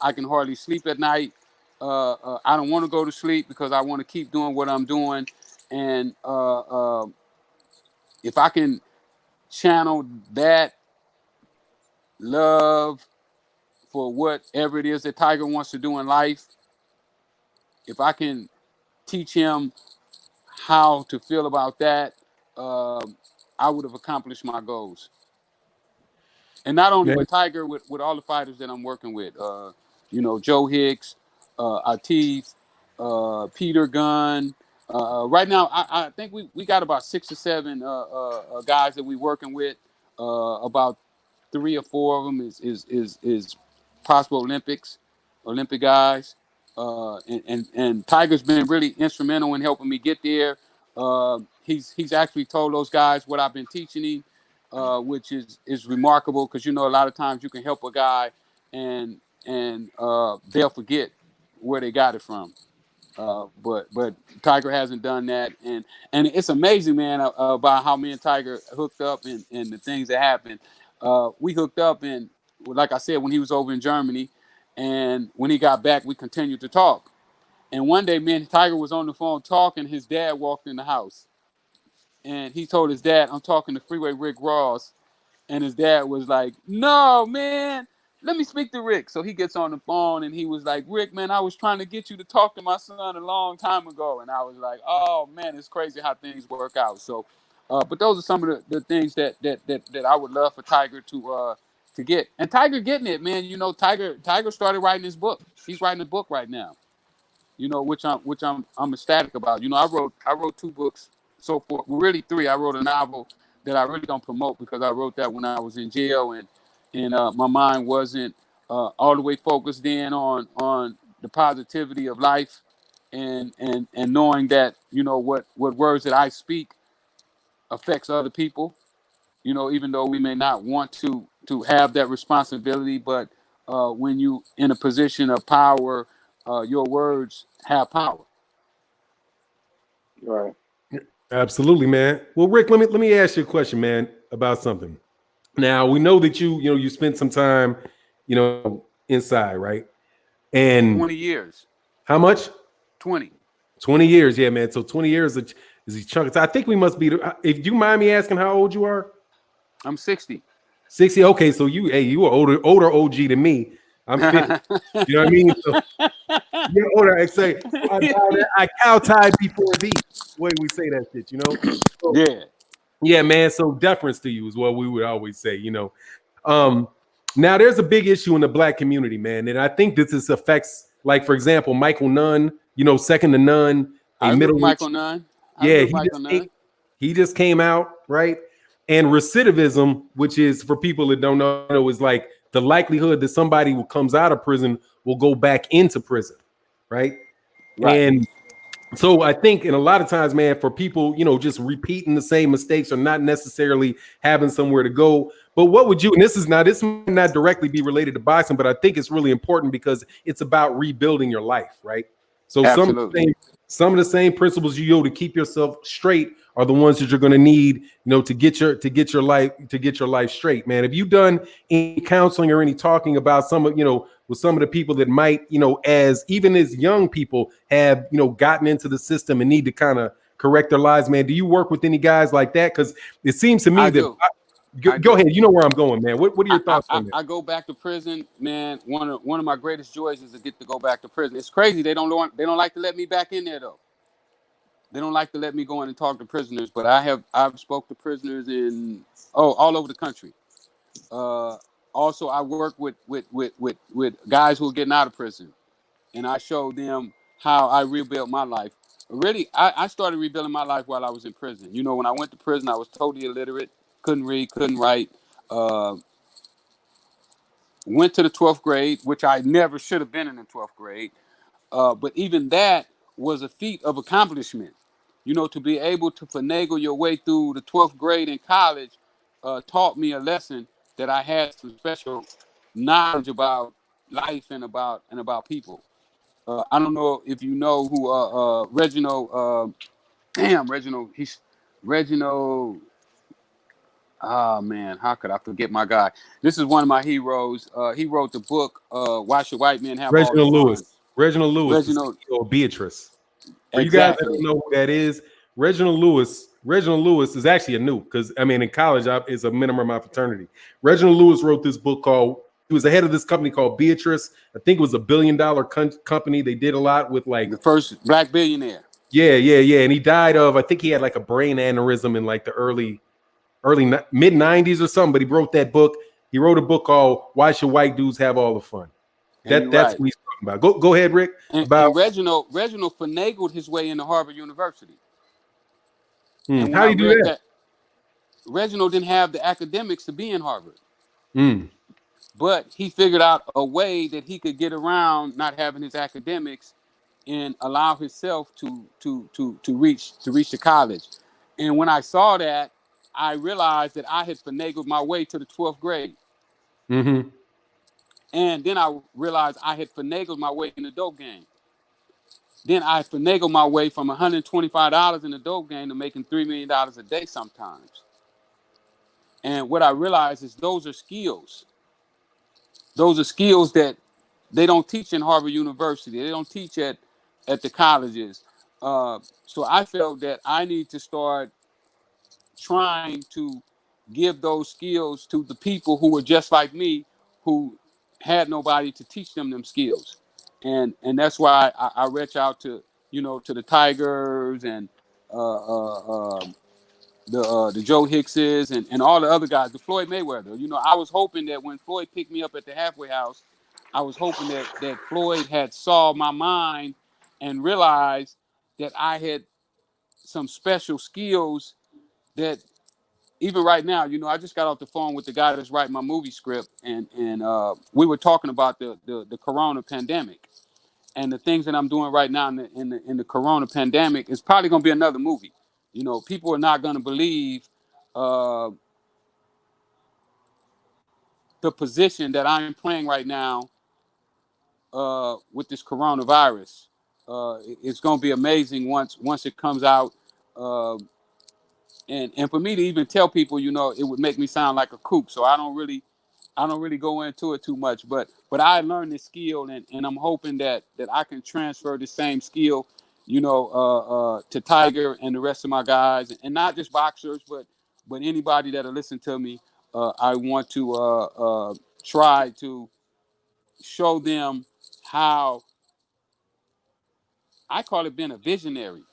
I can hardly sleep at night. I don't want to go to sleep because I want to keep doing what I'm doing. And if I can channel that love for whatever it is that Tiger wants to do in life, if I can teach him how to feel about that, I would have accomplished my goals. And not only Man, with Tiger, with all the fighters that I'm working with, you know, Joe Hicks, Atif, Peter Gunn. Right now, I think we got about 6 or 7 guys that we working with. About 3 or 4 of them is possible Olympic guys. And Tiger's been really instrumental in helping me get there. He's actually told those guys what I've been teaching him, which is remarkable because you know a lot of times you can help a guy and they'll forget where they got it from. But Tiger hasn't done that, and it's amazing, man, about how me and Tiger hooked up and the things that happened. We hooked up, and like I said, when he was over in Germany, and when he got back, we continued to talk. And one day, me and Tiger was on the phone talking. His dad walked in the house, and he told his dad, "I'm talking to Freeway Rick Ross." And his dad was like, "No, man, let me speak to Rick." So he gets on the phone and he was like, "Rick, man, I was trying to get you to talk to my son a long time ago." And I was like, "Oh man, it's crazy how things work out." So, but those are some of the things that I would love for Tiger to get. And Tiger getting it, man. You know, Tiger started writing his book. He's writing a book right now. You know, which I'm ecstatic about. You know, I wrote 2 books so far. Well, really 3. I wrote a novel that I really don't promote because I wrote that when I was in jail and my mind wasn't all the way focused in on the positivity of life and knowing that, you know, what words that I speak affects other people. You know, even though we may not want to have that responsibility, but when you in a position of power, your words have power. Right. Absolutely, man. Well, Rick, let me ask you a question, man, about something. Now we know that you spent some time, inside, right? And 20 years. how much? 20. 20 years, yeah, man. So 20 years is a chunk of time. I think we must be. If you mind me asking how old you are? I'm 60. 60. Okay, so you are older OG than me. I'm 50. You know what I mean? So you're older. I say I cow tied before thee. The way we say that shit, So, Yeah. yeah, man. So deference to you is what we would always say. Um, now there's a big issue in the black community, man, and I think this affects, like, for example, Michael Nunn. Second to none, I a remember middleweight. Michael Nunn. I Yeah, remember Michael Nunn. he just came out, right? And recidivism, which is, for people that don't know, is like the likelihood that somebody who comes out of prison will go back into prison, right? Right. And so I think, and a lot of times, man, for people, just repeating the same mistakes or not necessarily having somewhere to go. But what would you, and this might not directly be related to boxing, but I think it's really important because it's about rebuilding your life, right? So Absolutely. some of the same principles to keep yourself straight are the ones that you're going to need, to get your life straight, man. Have you done any counseling or any talking about some of, with some of the people that might, as young people have, gotten into the system and need to kind of correct their lives, man? Do you work with any guys like that? Because it seems to me I that do. go ahead. You know where I'm going, man. What are your I, thoughts I, on that? I go back to prison, man. One of my greatest joys is to get to go back to prison. It's crazy. They don't like to let me back in there though. They don't like to let me go in and talk to prisoners, but I've spoke to prisoners in all over the country. Uh, Also, I work with guys who are getting out of prison, and I show them how I rebuilt my life. Really, I started rebuilding my life while I was in prison. You know, when I went to prison, I was totally illiterate, couldn't read, couldn't write. Uh, Went to the 12th grade, which I never should have been in the 12th grade. But even that was a feat of accomplishment. You know, to be able to finagle your way through the 12th grade in college taught me a lesson that I had some special knowledge about life and about people. I don't know if you know who Reginald. Reginald. He's Reginald. Oh man, how could I forget my guy? This is one of my heroes. He wrote the book "Why Should White Men Have All the Reginald Fun?" Lewis. Reginald Lewis, the Reginald, CEO of Beatrice. For you guys that don't exactly. know who that is, Reginald Lewis is actually a new, because in college is a member of my fraternity. Reginald Lewis wrote this book called. He was the head of this company called Beatrice. I think it was $1 billion company. They did a lot with, like, The first black billionaire. yeah. And he died of, I think he had like a brain aneurysm in like the early mid 90s or something. But he wrote that book. He wrote a book called "Why Should White Dudes Have All the Fun?" And you're That's right. what he's talking about. Go ahead, Rick. And Reginald finagled his way into Harvard University. And when How do I you do read that? that, Reginald didn't have the academics to be in Harvard. Mm. But he figured out a way that he could get around not having his academics and allow himself to reach the college. And when I saw that, I realized that I had finagled my way to the 12th grade. Mm-hmm. And then I realized I had finagled my way in the dope game. Then I finagled my way from $125 in the dope game to making $3 million a day sometimes. And what I realized is those are skills. Those are skills that they don't teach in Harvard University. They don't teach at the colleges. So I felt that I need to start trying to give those skills to the people who were just like me, who had nobody to teach them skills. And that's why I reach out to, to the Tigers and the Joe Hickses and all the other guys, the Floyd Mayweather. I was hoping that when Floyd picked me up at the halfway house, I was hoping that Floyd had saw my mind and realized that I had some special skills that even right now, I just got off the phone with the guy that's writing my movie script, and we were talking about the Corona pandemic and the things that I'm doing right now in the Corona pandemic is probably going to be another movie. People are not going to believe the position that I'm playing right now with this coronavirus. It's going to be amazing once it comes out. And for me to even tell people, it would make me sound like a kook. So I don't really go into it too much. But I learned this skill, and I'm hoping that I can transfer the same skill, to Tiger and the rest of my guys, and not just boxers, but anybody that'll listen to me. I want to try to show them how I call it being a visionary.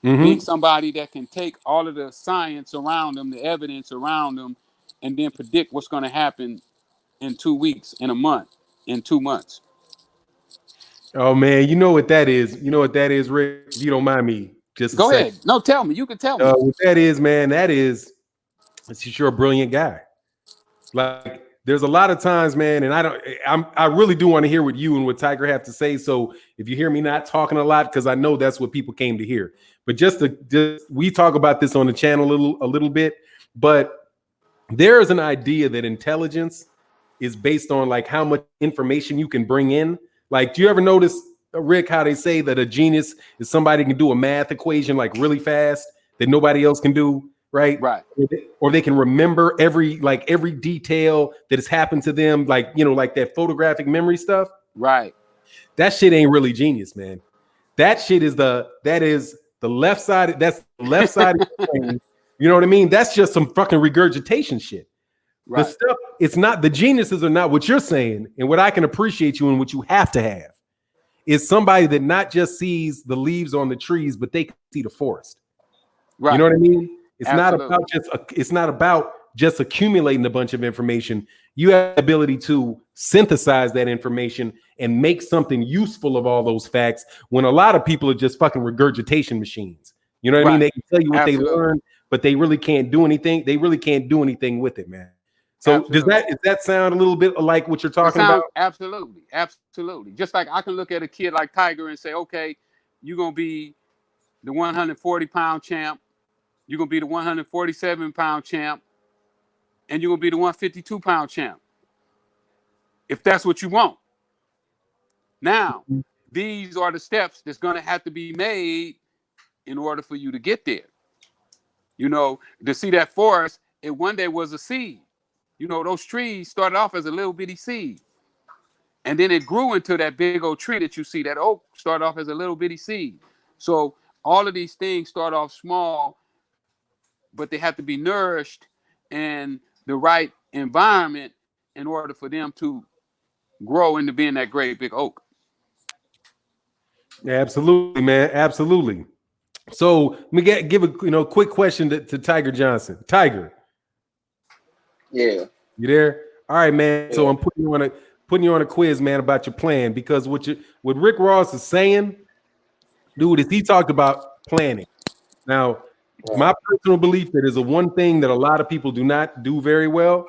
Being somebody that can take all of the science around them, the evidence around them, and then predict what's going to happen in 2 weeks, in a month, in 2 months. Oh man, you know what that is? You know what that is, Rick? If you don't mind me, just go ahead. No, tell me. You can tell me. What that is, man. That is, you're a brilliant guy. Like, there's a lot of times, man, and I really do want to hear what you and what Tiger have to say. So if you hear me not talking a lot, because I know that's what people came to hear. But we talk about this on the channel a little bit, but there is an idea that intelligence is based on like how much information you can bring in. Like, do you ever notice, Rick, how they say that a genius is somebody who can do a math equation like really fast that nobody else can do? Right. Or they can remember every detail that has happened to them, like that photographic memory stuff. Right. That shit ain't really genius, man. That shit is the left side. That's the left side of the brain. You know what I mean? That's just some fucking regurgitation shit. Right. The stuff, it's not, the geniuses are not what you're saying, and what I can appreciate you and what you have to have is somebody that not just sees the leaves on the trees, but they can see the forest. Right. You know what I mean? It's not about just accumulating a bunch of information. You have the ability to synthesize that information and make something useful of all those facts, when a lot of people are just fucking regurgitation machines. You know what I mean? They can tell you what they learned, but they really can't do anything. They really can't do anything with it, man. So does that sound a little bit like what you're talking about? Absolutely. Just like I can look at a kid like Tiger and say, okay, you're going to be the 140-pound champ. You're going to be the 147-pound champ, and you're going to be the 152-pound champ, if that's what you want. Now, these are the steps that's going to have to be made in order for you to get there. To see that forest, it one day was a seed. Those trees started off as a little bitty seed, and then it grew into that big old tree that you see. That oak started off as a little bitty seed. So all of these things start off small, but they have to be nourished in the right environment in order for them to grow into being that great big oak. Absolutely, man. Absolutely. So let me give a quick question to Tiger Johnson. Tiger. Yeah. You there? All right, man. Yeah. So I'm putting you on a quiz, man, about your plan, because what Rick Ross is saying, dude, is he talked about planning. Now, my personal belief that is the one thing that a lot of people do not do very well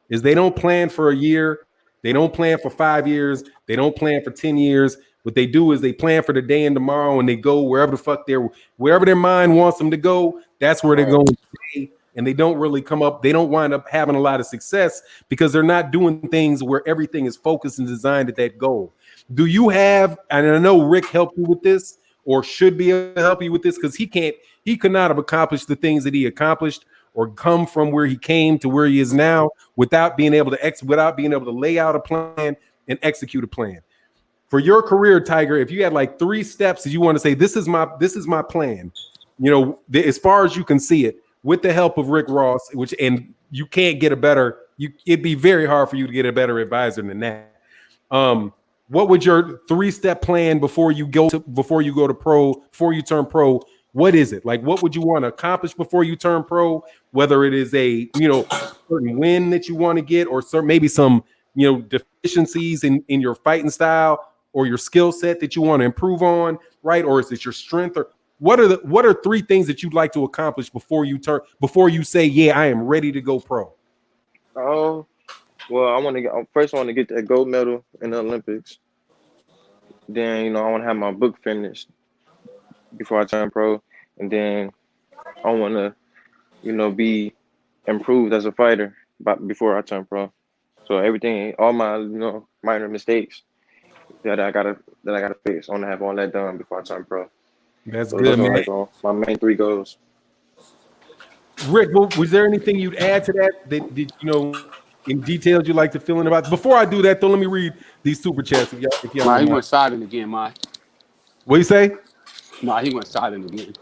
is they don't plan for a year. They don't plan for 5 years. They don't plan for 10 years. What they do is they plan for the day and tomorrow, and they go wherever the fuck wherever their mind wants them to go. That's where they're going today. And they don't really they don't wind up having a lot of success because they're not doing things where everything is focused and designed at that goal. Do you have, and I know Rick helped you with this, or should be able to help you with this, because he could not have accomplished the things that he accomplished or come from where he came to where he is now without being able to lay out a plan and execute a plan. For your career, Tiger, if you had like 3 steps that you want to say, this is my plan, as far as you can see it, with the help of Rick Ross, and you can't get a better. It'd be very hard for you to get a better advisor than that. What would your 3-step plan before you go to pro, before you turn pro? What is it? Like, what would you want to accomplish before you turn pro? Whether it is a certain win that you want to get, or maybe some deficiencies in your fighting style or your skill set that you want to improve on, right? Or is it your strength? Or what are 3 things that you'd like to accomplish before you say, yeah, I am ready to go pro? Oh, well, I want to get that gold medal in the Olympics. Then I want to have my book finished before I turn pro, and then I want to be improved as a fighter before I turn pro. So everything, all my minor mistakes that I gotta fix, I want to have all that done before I turn pro. That's so good, those man. are like my main 3 goals. Rick, was there anything you'd add to that in details you'd like to fill in about? Before I do that, though, let me read these super chats. If y'all he went silent again, Mike. What you say? No, he went silent again.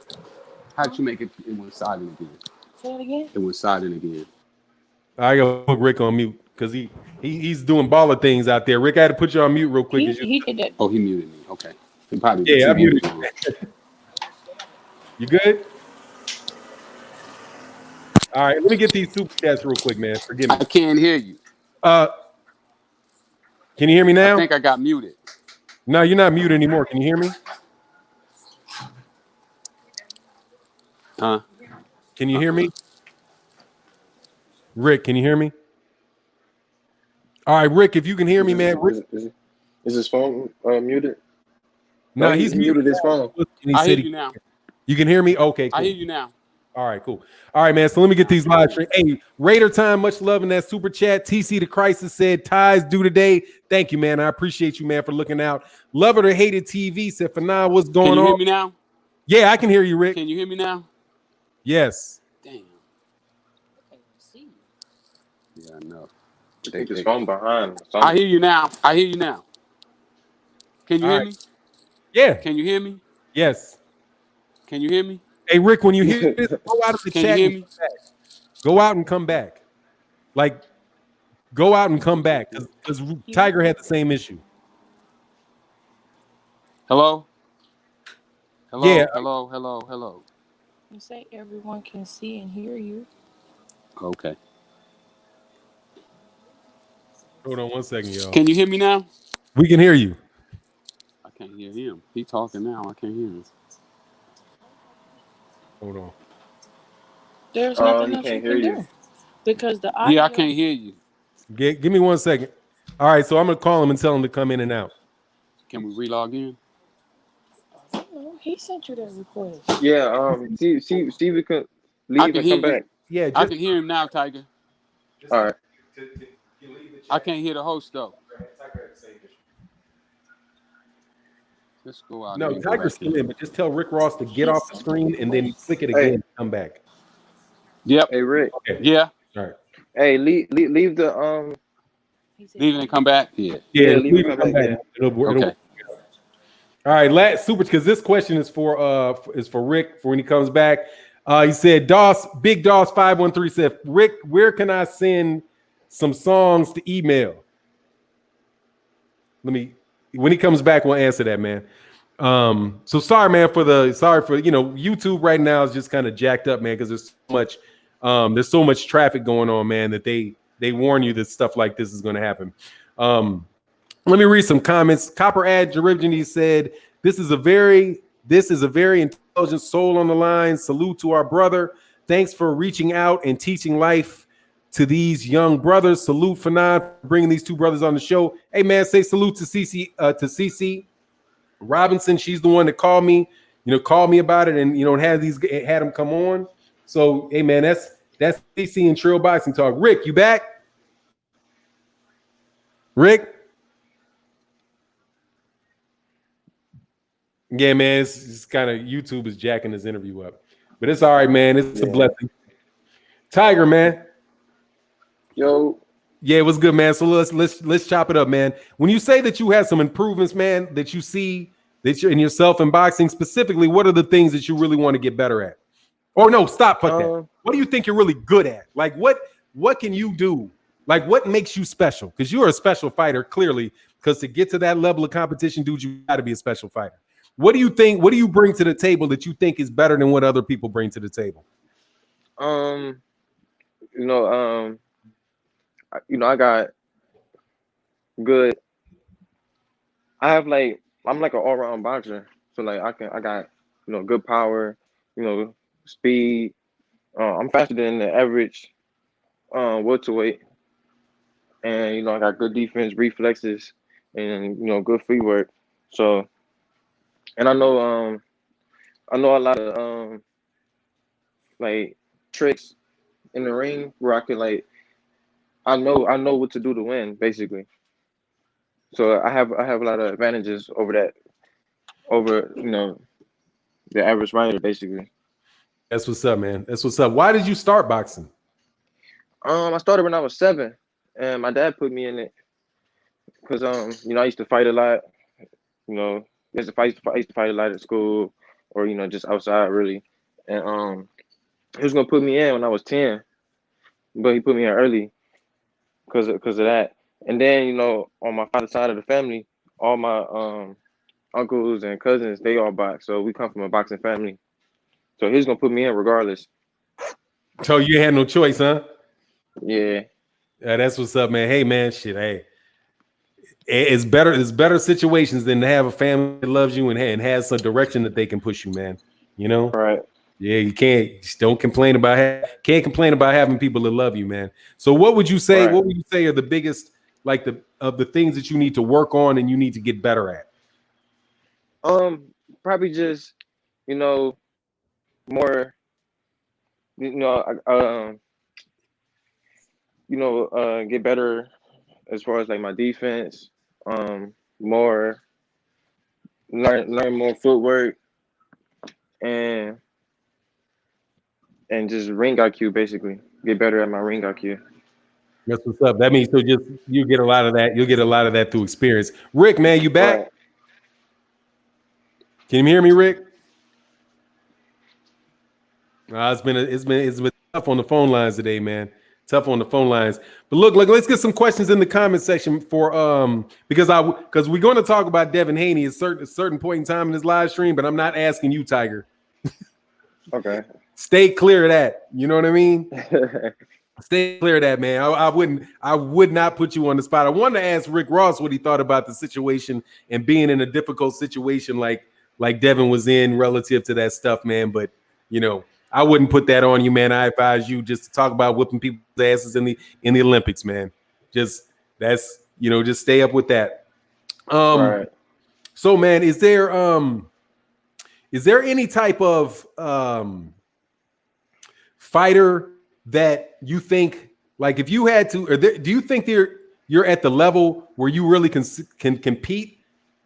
How'd you make it? It went silent again. Say it again. It went silent again. I gotta put Rick on mute because he's doing baller things out there. Rick, I had to put you on mute real quick. He did that. Oh, he muted me. Okay. He probably I muted you. You good? All right, let me get these super chats real quick, man. Forgive me. I can't hear you. Can you hear me now? I think I got muted. No, you're not muted anymore. Can you hear me? Huh? Can you hear me? Rick, can you hear me? All right, Rick, if you can hear me, man. Rick, is his phone muted? No, he's muted his phone. I hear you now. You can hear me? Okay, cool. I hear you now. All right, cool. All right, man. So let me get these live stream. Hey, Raider time, much love in that super chat. TC the Crisis said ties due today. Thank you, man. I appreciate you, man, for looking out. Love it or hate it TV said for now, what's going on? Can you hear me now? Yeah, I can hear you, Rick. Can you hear me now? Yes. Damn. Yeah, I know. Take his phone behind. I hear you now. Can you hear me? Yeah. Can you hear me? Yes. Can you hear me? Hey, Rick, when you hear this, go out of the Can chat. you hear me? Go out and come back. Like, go out and come back because Tiger had the same issue. Hello? Hello? Yeah. Hello? You say everyone can see and hear you. Okay. Hold on one second, y'all. Can you hear me now? We can hear you. I can't hear him. He talking now. I can't hear him. Hold on. There's nothing he else you can't can hear do you. because the audio. Yeah, I can't hear you. Give me 1 second. All right, so I'm gonna call him and tell him to come in and out. Can we relog in? I don't know. He sent you that recording. Yeah. See if you can leave and come back. Yeah, I can hear him now, Tiger. All right. I can't hear the host though. Let's go out. No, and go Tiger's back still in. in, but just tell Rick Ross to get off the screen and then click it again and come back. Yep. Hey, Rick. Okay. Yeah. All right. Hey, leave the Leave it and come back. Yeah. Yeah, leave leave it, it, come back. Yeah. It'll work. Okay. All right, last super, because this question is for Rick for when he comes back. He said, Big Doss 513 said, Rick, where can I send some songs to email? When he comes back, we'll answer that, man. So sorry, man, YouTube right now is just kind of jacked up, man, because there's so much traffic going on, man, that they warn you that stuff like this is going to happen. Let me read some comments. Copper Ad Jeribgeny said, this is a very intelligent soul on the line. Salute to our brother. Thanks for reaching out and teaching life to these young brothers. Salute Fanon for bringing these two brothers on the show. Hey, man, say salute to CC Robinson. She's the one that called me about it and, had them come on. So, hey, man, that's CC and Trill Boxing Talk. Rick, you back? Rick? Yeah, man, it's kind of YouTube is jacking this interview up, but it's all right, man. It's a blessing. Tiger, man. Yo. Yeah, it was good, man. So let's chop it up, man. When you say that you had some improvements, man, that you see that you're in yourself in boxing specifically, what are the things that you really want to get better at? Or no, stop. Fuck that. Um, What do you think you're really good at? Like, what can you do? Like, what makes you special? Because you're a special fighter, clearly. Because to get to that level of competition, dude, you got to be a special fighter. What do you think? What do you bring to the table that you think is better than what other people bring to the table? you know, I got good. I'm like an all around boxer. So like I got good power, speed. I'm faster than the average welterweight, and I got good defense, reflexes, and good free work. So, and I know a lot of like tricks in the ring where I can like I know what to do to win basically. So I have a lot of advantages over the average fighter basically. That's what's up, man. That's what's up. Why did you start boxing? I started when I was 7, and my dad put me in it because I used to fight a lot. I used to fight a lot at school or just outside really, and he was gonna put me in when I was 10, but he put me in early because of that. And then on my father's side of the family, all my uncles and cousins, they all box, so we come from a boxing family. So he's gonna put me in regardless. So you had no choice, huh? Yeah. Yeah, that's what's up, man. Hey, man, shit. Hey, it's better. It's better situations than to have a family that loves you and has some direction that they can push you, man. You know. Right. Yeah, you just don't complain about can't complain about having people that love you, man. So what would you say? Right. What would you say are the biggest, like the things that you need to work on and you need to get better at? Probably just more get better as far as like my defense, more learn more footwork and just ring IQ basically. Get better at my ring IQ. That's what's up. That means you get a lot of that. You'll get a lot of that through experience. Rick, man, you back? Right. Can you hear me, Rick? It's been tough on the phone lines today, man. Tough on the phone lines. But look, let's get some questions in the comment section for because we're going to talk about Devin Haney at a certain point in time in this live stream, but I'm not asking you, Tiger. Okay. Stay clear of that. You know what I mean? Stay clear of that, man. I would not put you on the spot. I wanted to ask Rick Ross what he thought about the situation and being in a difficult situation like Devin was in relative to that stuff, man. But I wouldn't put that on you, man. I advise you just to talk about whipping people's asses in the Olympics, man. Just stay up with that. Right. So, man, is there any type of fighter that you think, like, if you had to, do you think you're at the level where you really can compete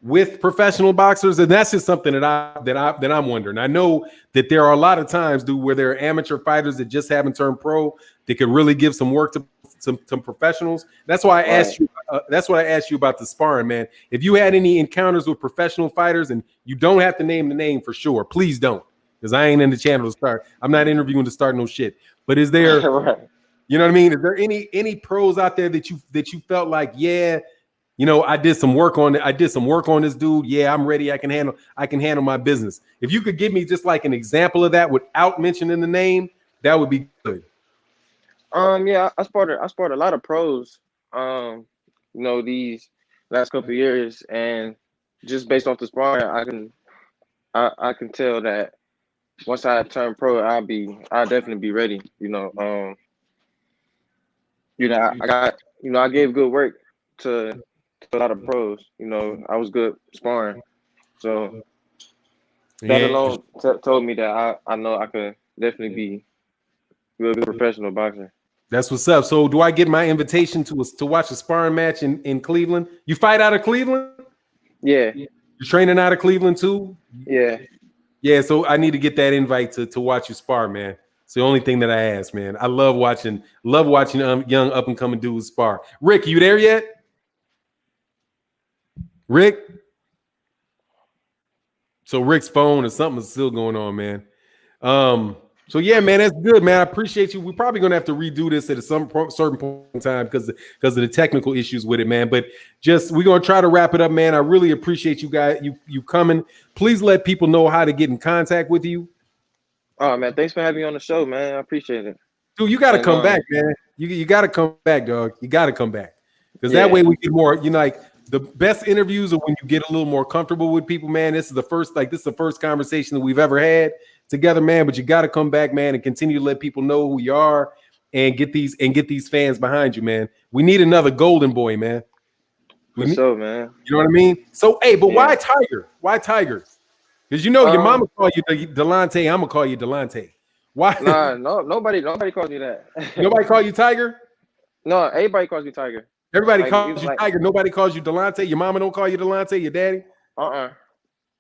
with professional boxers? And that's just something that I'm wondering. I know that there are a lot of times, dude, where there are amateur fighters that just haven't turned pro that could really give some work to some professionals. That's why I asked you. That's what I asked you about the sparring, man. If you had any encounters with professional fighters, and you don't have to name the name for sure, please don't, because I ain't in the channel to start. I'm not interviewing to start no shit. But is there, Right. you know what I mean? Is there any pros out there that you felt like, yeah, I did some work on it. I did some work on this dude. Yeah, I'm ready. I can handle my business. If you could give me just like an example of that without mentioning the name, that would be good. Yeah, I sparred a lot of pros. These last couple of years, and just based off the sparring, I can tell that once I turn pro, I'll definitely be ready. I gave good work to a lot of pros. I was good sparring, so that alone told me that I know I could definitely be a good professional boxer. That's what's up. So do I get my invitation to watch a sparring match in Cleveland? You fight out of Cleveland? Yeah. You're training out of Cleveland too? Yeah. Yeah, so I need to get that invite to watch you spar, man. It's the only thing that I ask, man. I love watching young up and coming dudes spar. Rick, you there yet? Rick? So Rick's phone or something is still going on, man. So yeah, man, that's good, man. I appreciate you. We're probably gonna have to redo this at some certain point in time because of the technical issues with it, man. But just we're gonna try to wrap it up, man. I really appreciate you guys, you coming. Please let people know how to get in contact with you. Oh man, thanks for having me on the show, man. I appreciate it. Dude, you got to And, come back, man. You got to come back, dog. You got to come back because Yeah. that way we get more. You know, like the best interviews are when you get a little more comfortable with people, man. This is the first conversation that we've ever had together, man. But you got to come back, man, and continue to let people know who you are and get these fans behind you, man. We need another golden boy, man. For sure, man. You know what I mean? So, hey, but Yeah. why Tiger? Why Tiger? Because you know your mama call you Delante. I'm gonna call you Delante. Why? Nah, nobody calls me that. Nobody call you Tiger? No, everybody calls me Tiger. Everybody Like, calls you like- Tiger. Nobody calls you Delante. Your mama don't call you Delante. Your daddy. All right.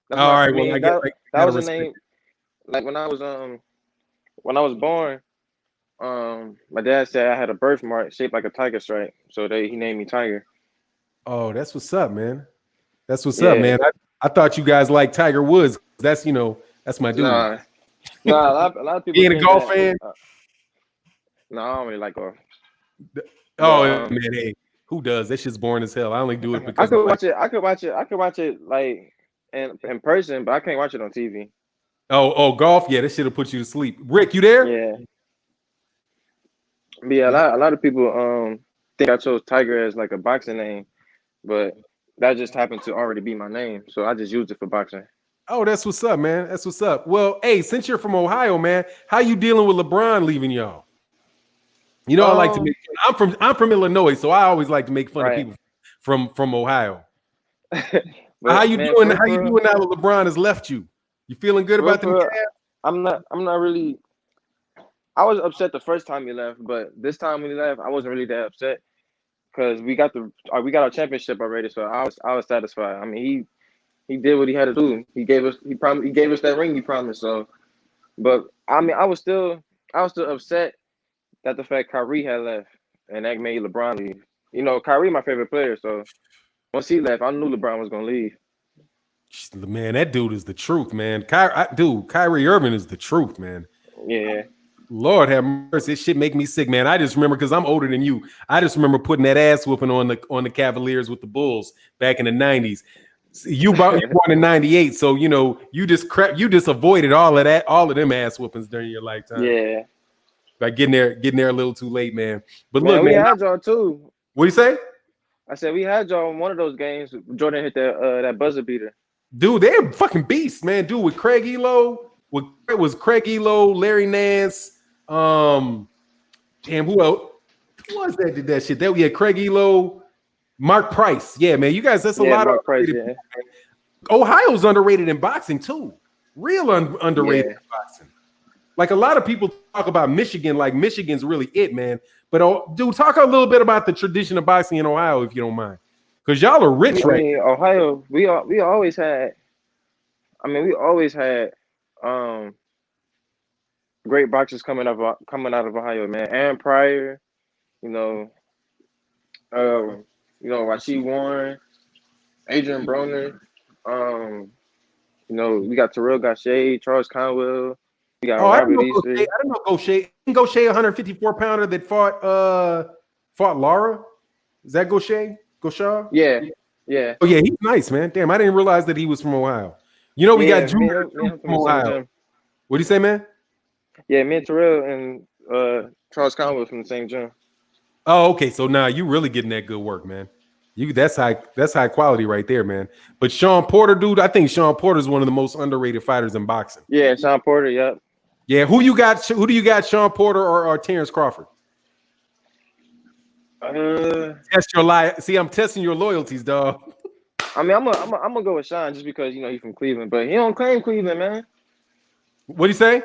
Well, I get that was the name. Like when I was born, my dad said I had a birthmark shaped like a tiger stripe, so he named me Tiger. Oh, that's what's up, man. That's what's Yeah. up, man. I thought you guys like Tiger Woods. That's that's my dude. Nah, a lot of people. You ain't a think golf that, fan? No, I don't really like golf. Oh But, man, hey, who does? That shit's boring as hell. I only do it I because could watch it. I could watch it like in person, but I can't watch it on TV. Oh, golf. Yeah, that should have put you to sleep. Rick, you there? Yeah. But yeah, a lot of people think I chose Tiger as like a boxing name, but that just happened to already be my name, so I just used it for boxing. Oh, that's what's up, man. That's what's up. Well, hey, since you're from Ohio, man, how you dealing with LeBron leaving y'all? You know, I like to make fun. I'm from Illinois, so I always like to make fun of people from Ohio. But, how you man, doing? How you doing now that LeBron has left you? You feeling good about the Cavs? I'm not really. I was upset the first time he left, but this time when he left, I wasn't really that upset because we got our championship already, so I was satisfied. I mean, he did what he had to do. He gave us that ring he promised. So, but I mean, I was still upset that the fact Kyrie had left and that made LeBron leave. You know, Kyrie my favorite player, so once he left, I knew LeBron was gonna leave. Man, that dude is the truth, man. Kyrie Irving is the truth, man. Yeah. Lord have mercy. This shit make me sick, man. I just remember because I'm older than you. I just remember putting that ass whooping on the Cavaliers with the Bulls back in the 90s. You born in 98, so you know you just avoided all of them ass whoopings during your lifetime. Yeah. By getting there a little too late, man. But Man, look, we man, had y'all too. What do you say? I said we had y'all in one of those games. Jordan hit that buzzer beater. Dude, they're fucking beasts, man. Dude, with Craig Elo, Larry Nance, damn, who else? Who was that did that shit? That we had Craig Elo, Mark Price. Yeah, man, you guys, that's a lot Mark of Price, people, Ohio's underrated in boxing too. Real underrated in boxing. Like a lot of people talk about Michigan, like Michigan's really it, man. But dude, talk a little bit about the tradition of boxing in Ohio, if you don't mind, because y'all are rich, right? Ohio, we always had. I mean, we always had great boxers coming out of Ohio, man. Arron Pryon, Rashuee Warren, Adrien Broner. We got Terrell Gaucher, Charles Conwell. We got Robert Easter. I don't know Gaucher. Gaucher, 154 pounder that fought Lara. Is that Gaucher? Gaucher? Yeah. Oh yeah, he's nice, man. Damn, I didn't realize that he was from Ohio. You know, we got Junior from Ohio. What do you say, man? Yeah, me and Terrell and Charles Conwell from the same gym. Oh, okay. So now you really getting that good work, man. That's high quality right there, man. But Shawn Porter, dude, I think Shawn Porter is one of the most underrated fighters in boxing. Yeah, Shawn Porter, yep. Yeah, who do you got, Shawn Porter or Terrence Crawford? Test your lie. See, I'm testing your loyalties, dog. I mean, I'm gonna go with Shawn just because he's from Cleveland, but he don't claim Cleveland, man. What do you say?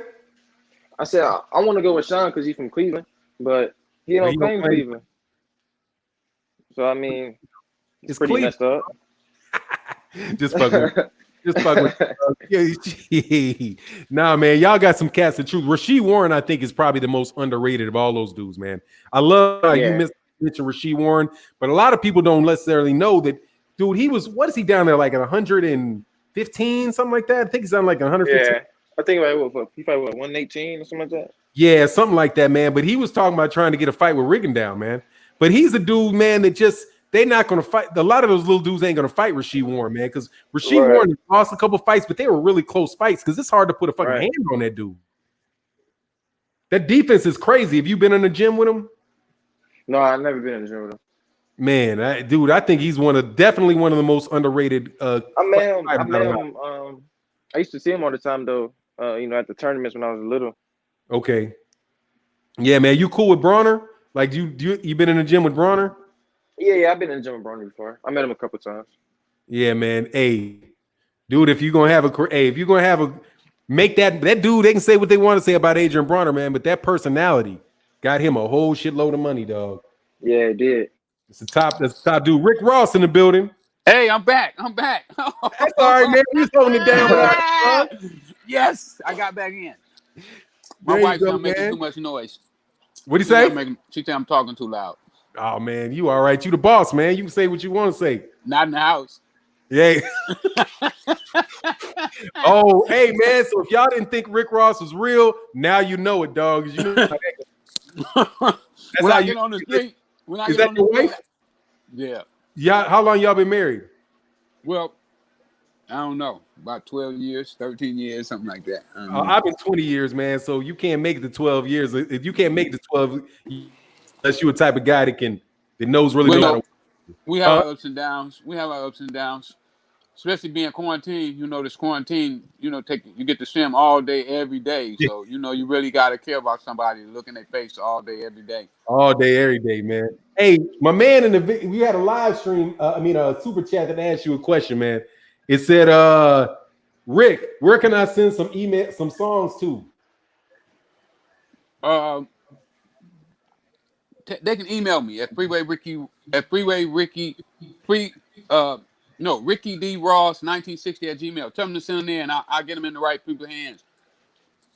I said I want to go with Shawn because he's from Cleveland, but he don't claim Cleveland. So I mean, it's pretty messed up. Just fuck with Nah, man, y'all got some cats of truth. Rashuee Warren, I think, is probably the most underrated of all those dudes, man. I love how you mentioned Rashuee Warren, but a lot of people don't necessarily know that, dude, what is he down there, like at 115, something like that? I think he's on like 115. I think he fight 118 or something like that. Yeah, something like that, man. But he was talking about trying to get a fight with Rigondeaux, man. But he's a dude, man, that just they're not going to fight. A lot of those little dudes ain't going to fight Rashuee Warren, man, because Rashuee Warren lost a couple fights, but they were really close fights because it's hard to put a fucking hand on that dude. That defense is crazy. Have you been in the gym with him? No, I've never been in the gym with him. Man, I think he's definitely one of the most underrated. I met him. I used to see him all the time though. At the tournaments when I was little. Okay. Yeah, man, you cool with Broner? Like, you been in the gym with Broner? Yeah, I've been in the gym with Broner before. I met him a couple times. Yeah, man. Hey, dude, if you're gonna make that dude, they can say what they want to say about Adrien Broner, man, but that personality got him a whole shitload of money, dog. Yeah, it did. That's the top dude. Rick Ross in the building. Hey, I'm back. That's all right, man. We're holding it down. Yes, I got back in. My wife's not making too much noise. What'd you say? She said I'm talking too loud. Oh, man, you all right. You the boss, man. You can say what you want to say. Not in the house. Yeah. Oh, hey, man. So if y'all didn't think Rick Ross was real, now you know it, dog. You know when I get on the street. Is that your wife? Yeah. Yeah. How long y'all been married? Well, I don't know. About 12 years, 13 years, something like that. I've been 20 years, man. So you can't make the 12 years. If you can't make the 12, unless you're a type of guy that knows really well. We have our ups and downs. Especially being quarantined. This quarantine, you get to see them all day, every day. So, you really got to care about somebody, look in their face all day, every day. All day, every day, man. Hey, my man, we had a live stream, a super chat that asked you a question, man. It said, Rick, where can I send some songs to? They can email me at Ricky D. Ross 1960 at Gmail. Tell them to send them there, and I'll get them in the right people's hands.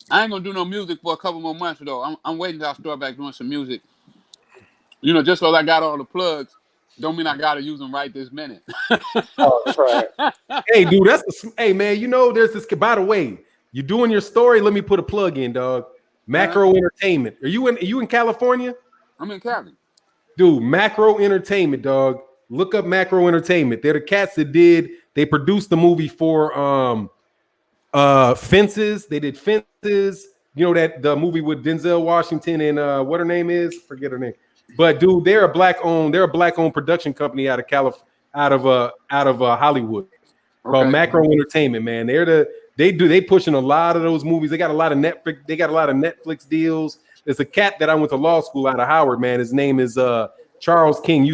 I ain't gonna do no music for a couple more months though. I'm waiting till I start back doing some music. Just because I got all the plugs, don't mean I gotta use them right this minute. Oh, that's right. Hey, dude, hey man, there's this. By the way, you doing your story? Let me put a plug in, dog. Macro Entertainment. Are you in California? I'm in Cali. Dude, Macro Entertainment, dog. Look up Macro Entertainment. They're the cats that they produced the movie for Fences. They did Fences. That the movie with Denzel Washington and what her name is? Forget her name. But dude, they're a black-owned production company out of Hollywood called Macro Entertainment, man. They pushing a lot of those movies. They got a lot of Netflix deals. There's a cat that I went to law school out of Howard, man. His name is Charles King. He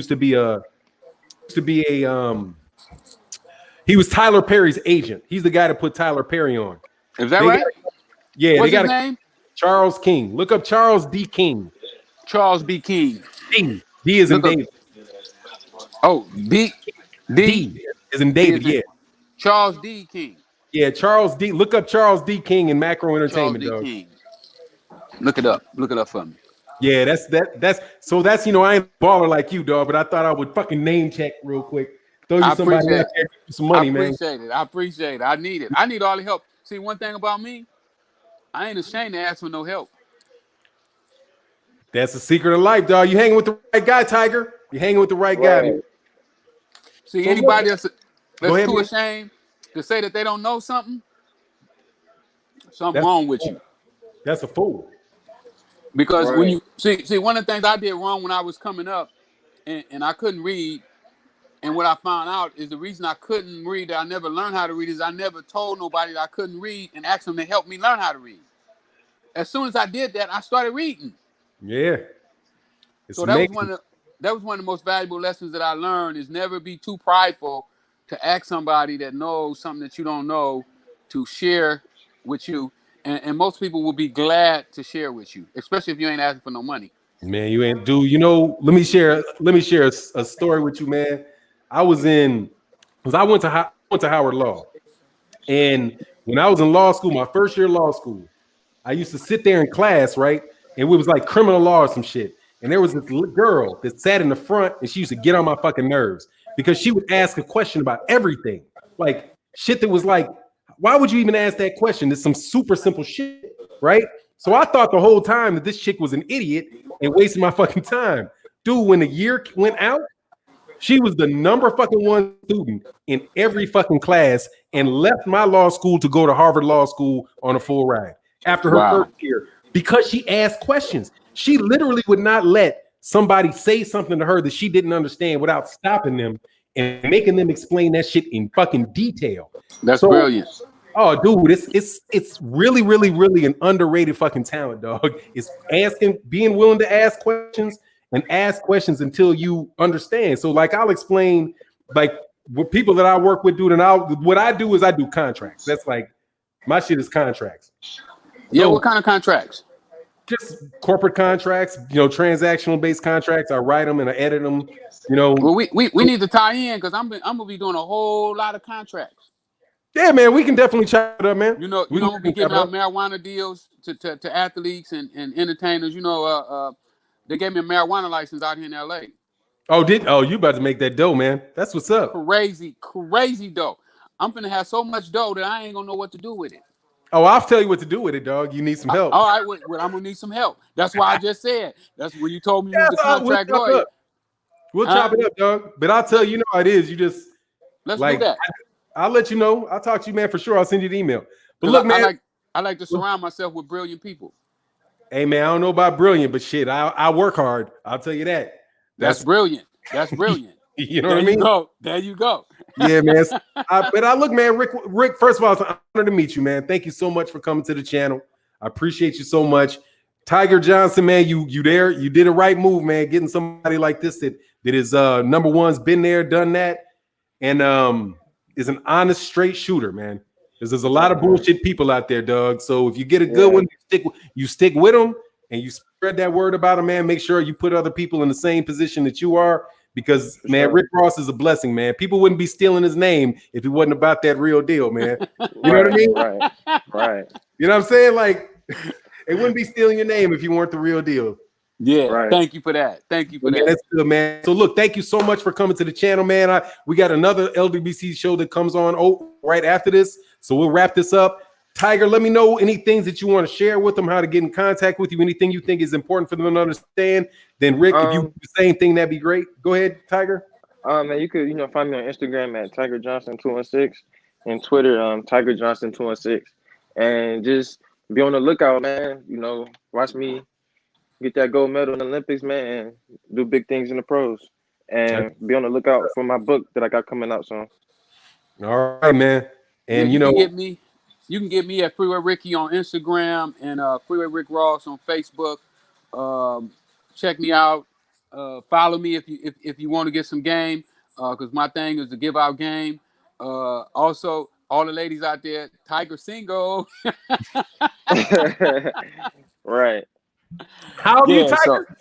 was Tyler Perry's agent. He's the guy that put Tyler Perry on. Is that right? What's his name? Charles King. Look up Charles D. King. Charles B. King. D is in David. Oh, D is in David. Yeah. Charles D. King. Yeah, Charles D. Look up Charles D. King and Macro Entertainment, Charles D. dog. King. Look it up for me. Yeah, that's I ain't a baller like you, dog, but I thought I would fucking name check real quick. Throw you somebody out there, some money, man. I appreciate it. I need it. I need all the help. See, one thing about me, I ain't ashamed to ask for no help. That's the secret of life, dog. You hanging with the right guy, Tiger. You hanging with the right guy, man. See, anybody that's too ashamed to say that they don't know something wrong with you. That's a fool. Because when you see one of the things I did wrong when I was coming up and I couldn't read, and what I found out is the reason I couldn't read, I never learned how to read, is I never told nobody that I couldn't read and asked them to help me learn how to read. As soon as I did that, I started reading. Yeah. So that was one of the most valuable lessons that I learned, is never be too prideful to ask somebody that knows something that you don't know to share with you. And most people will be glad to share with you, especially if you ain't asking for no money. Man, you ain't, dude. Let me share a story with you, man. I went to Howard Law, and when I was in law school, my first year of law school, I used to sit there in class, right? And it was like criminal law or some shit. And there was this girl that sat in the front, and she used to get on my fucking nerves because she would ask a question about everything, like shit that was like, Why would you even ask that question? It's some super simple shit, right? So I thought the whole time that this chick was an idiot and wasting my fucking time. Dude, when the year went out, she was the number fucking one student in every fucking class and left my law school to go to Harvard Law School on a full ride after her first year because she asked questions. She literally would not let somebody say something to her that she didn't understand without stopping them and making them explain that shit in fucking detail. That's brilliant. Oh, dude, it's really, really, really an underrated fucking talent, dog. It's being willing to ask questions and ask questions until you understand. So, like, I'll explain, like, with people that I work with, dude, and what I do is I do contracts. That's like my shit is contracts. Yeah, So, what kind of contracts? just corporate contracts, transactional based contracts. I write them and I edit them. Well, we need to tie in because I'm gonna be doing a whole lot of contracts. Yeah, man, we can definitely chop it up, man. I'm gonna be giving out marijuana deals to athletes and entertainers. They gave me a marijuana license out here in LA. Oh, you about to make that dough, man. That's what's up. Crazy dough. I'm gonna have so much dough that I ain't gonna know what to do with it. Oh, I'll tell you what to do with it, dog. You need some help. All right, well, I'm gonna need some help. That's why I just said. That's when you told me you was the contract lawyer. We'll chop it up, dog. But I'll tell you, how it is. You just let's do that. I'll let you know. I'll talk to you, man, for sure. I'll send you the email. But look, man, I like to surround myself with brilliant people. Hey, man, I don't know about brilliant, but shit, I work hard. I'll tell you that. That's brilliant. That's brilliant. You know what I mean? There you go. Yeah, man. But I look, man, Rick, first of all, it's an honor to meet you, man. Thank you so much for coming to the channel. I appreciate you so much. Tiger Johnson, man, you there. You did a right move, man, getting somebody like this that is number one's been there, done that, and is an honest, straight shooter, man. Because there's a lot of bullshit people out there, Doug. So if you get a good one, you stick with them and you spread that word about them, man. Make sure you put other people in the same position that you are. Because, man, Rick Ross is a blessing, man. People wouldn't be stealing his name if it wasn't about that real deal, man. You know what I mean? Right. You know what I'm saying? Like, they wouldn't be stealing your name if you weren't the real deal. Yeah, right. Thank you for that. Thank you for that. That's good, man. So, look, thank you so much for coming to the channel, man. We got another LWBC show that comes on right after this. So we'll wrap this up. Tiger, let me know any things that you want to share with them, how to get in contact with you, anything you think is important for them to understand. Then, Rick, if you do the same thing, that'd be great. Go ahead, Tiger. Man, you could, find me on Instagram at Tiger Johnson 216 and Twitter, Tiger Johnson 216. And just be on the lookout, man. Watch me get that gold medal in the Olympics, man, and do big things in the pros. And be on the lookout for my book that I got coming out soon. All right, man. And you can get me at Freeway Ricky on Instagram and Freeway Rick Ross on Facebook. Check me out. Follow me if you want to get some game, because my thing is to give out game. Also, all the ladies out there, Tiger single. Right. How old are you, Tiger?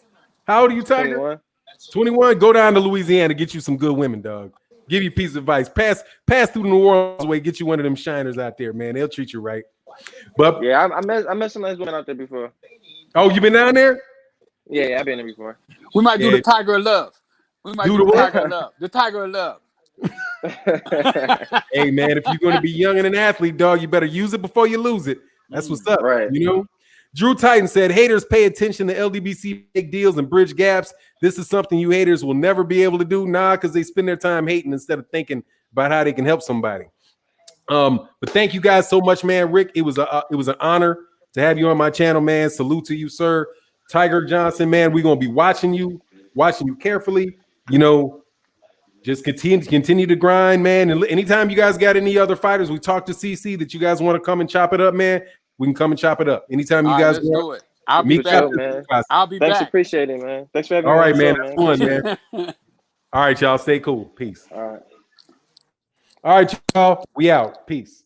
How old are you, Tiger? 21. 21. Go down to Louisiana, get you some good women, dog. Give you a piece of advice. Pass through the New Orleans way. Get you one of them shiners out there, man. They'll treat you right. But yeah, I met some nice women out there before. Oh, you been down there? Yeah, I've been there before. We might do the Tiger of Love. We might do the Tiger of Love. The Tiger of Love. Hey, man, if you're going to be young and an athlete, dog, you better use it before you lose it. That's what's up. Right. Drew Titan said, haters pay attention to LDBC big deals and bridge gaps. This is something you haters will never be able to do. Because they spend their time hating instead of thinking about how they can help somebody. But thank you guys so much, man. Rick, it was an honor to have you on my channel, man. Salute to you, sir. Tiger Johnson, man, we're going to be watching you carefully. Just continue to grind, man. And anytime you guys got any other fighters, we talked to CC that you guys want to come and chop it up, man. We can come and chop it up anytime you guys want. Do it. I'll be back, man. I'll be Thanks, back. Appreciate it, man. Thanks for having me. All right, man. That's fun, man. All right, y'all. Stay cool. Peace. All right. All right, y'all. We out. Peace.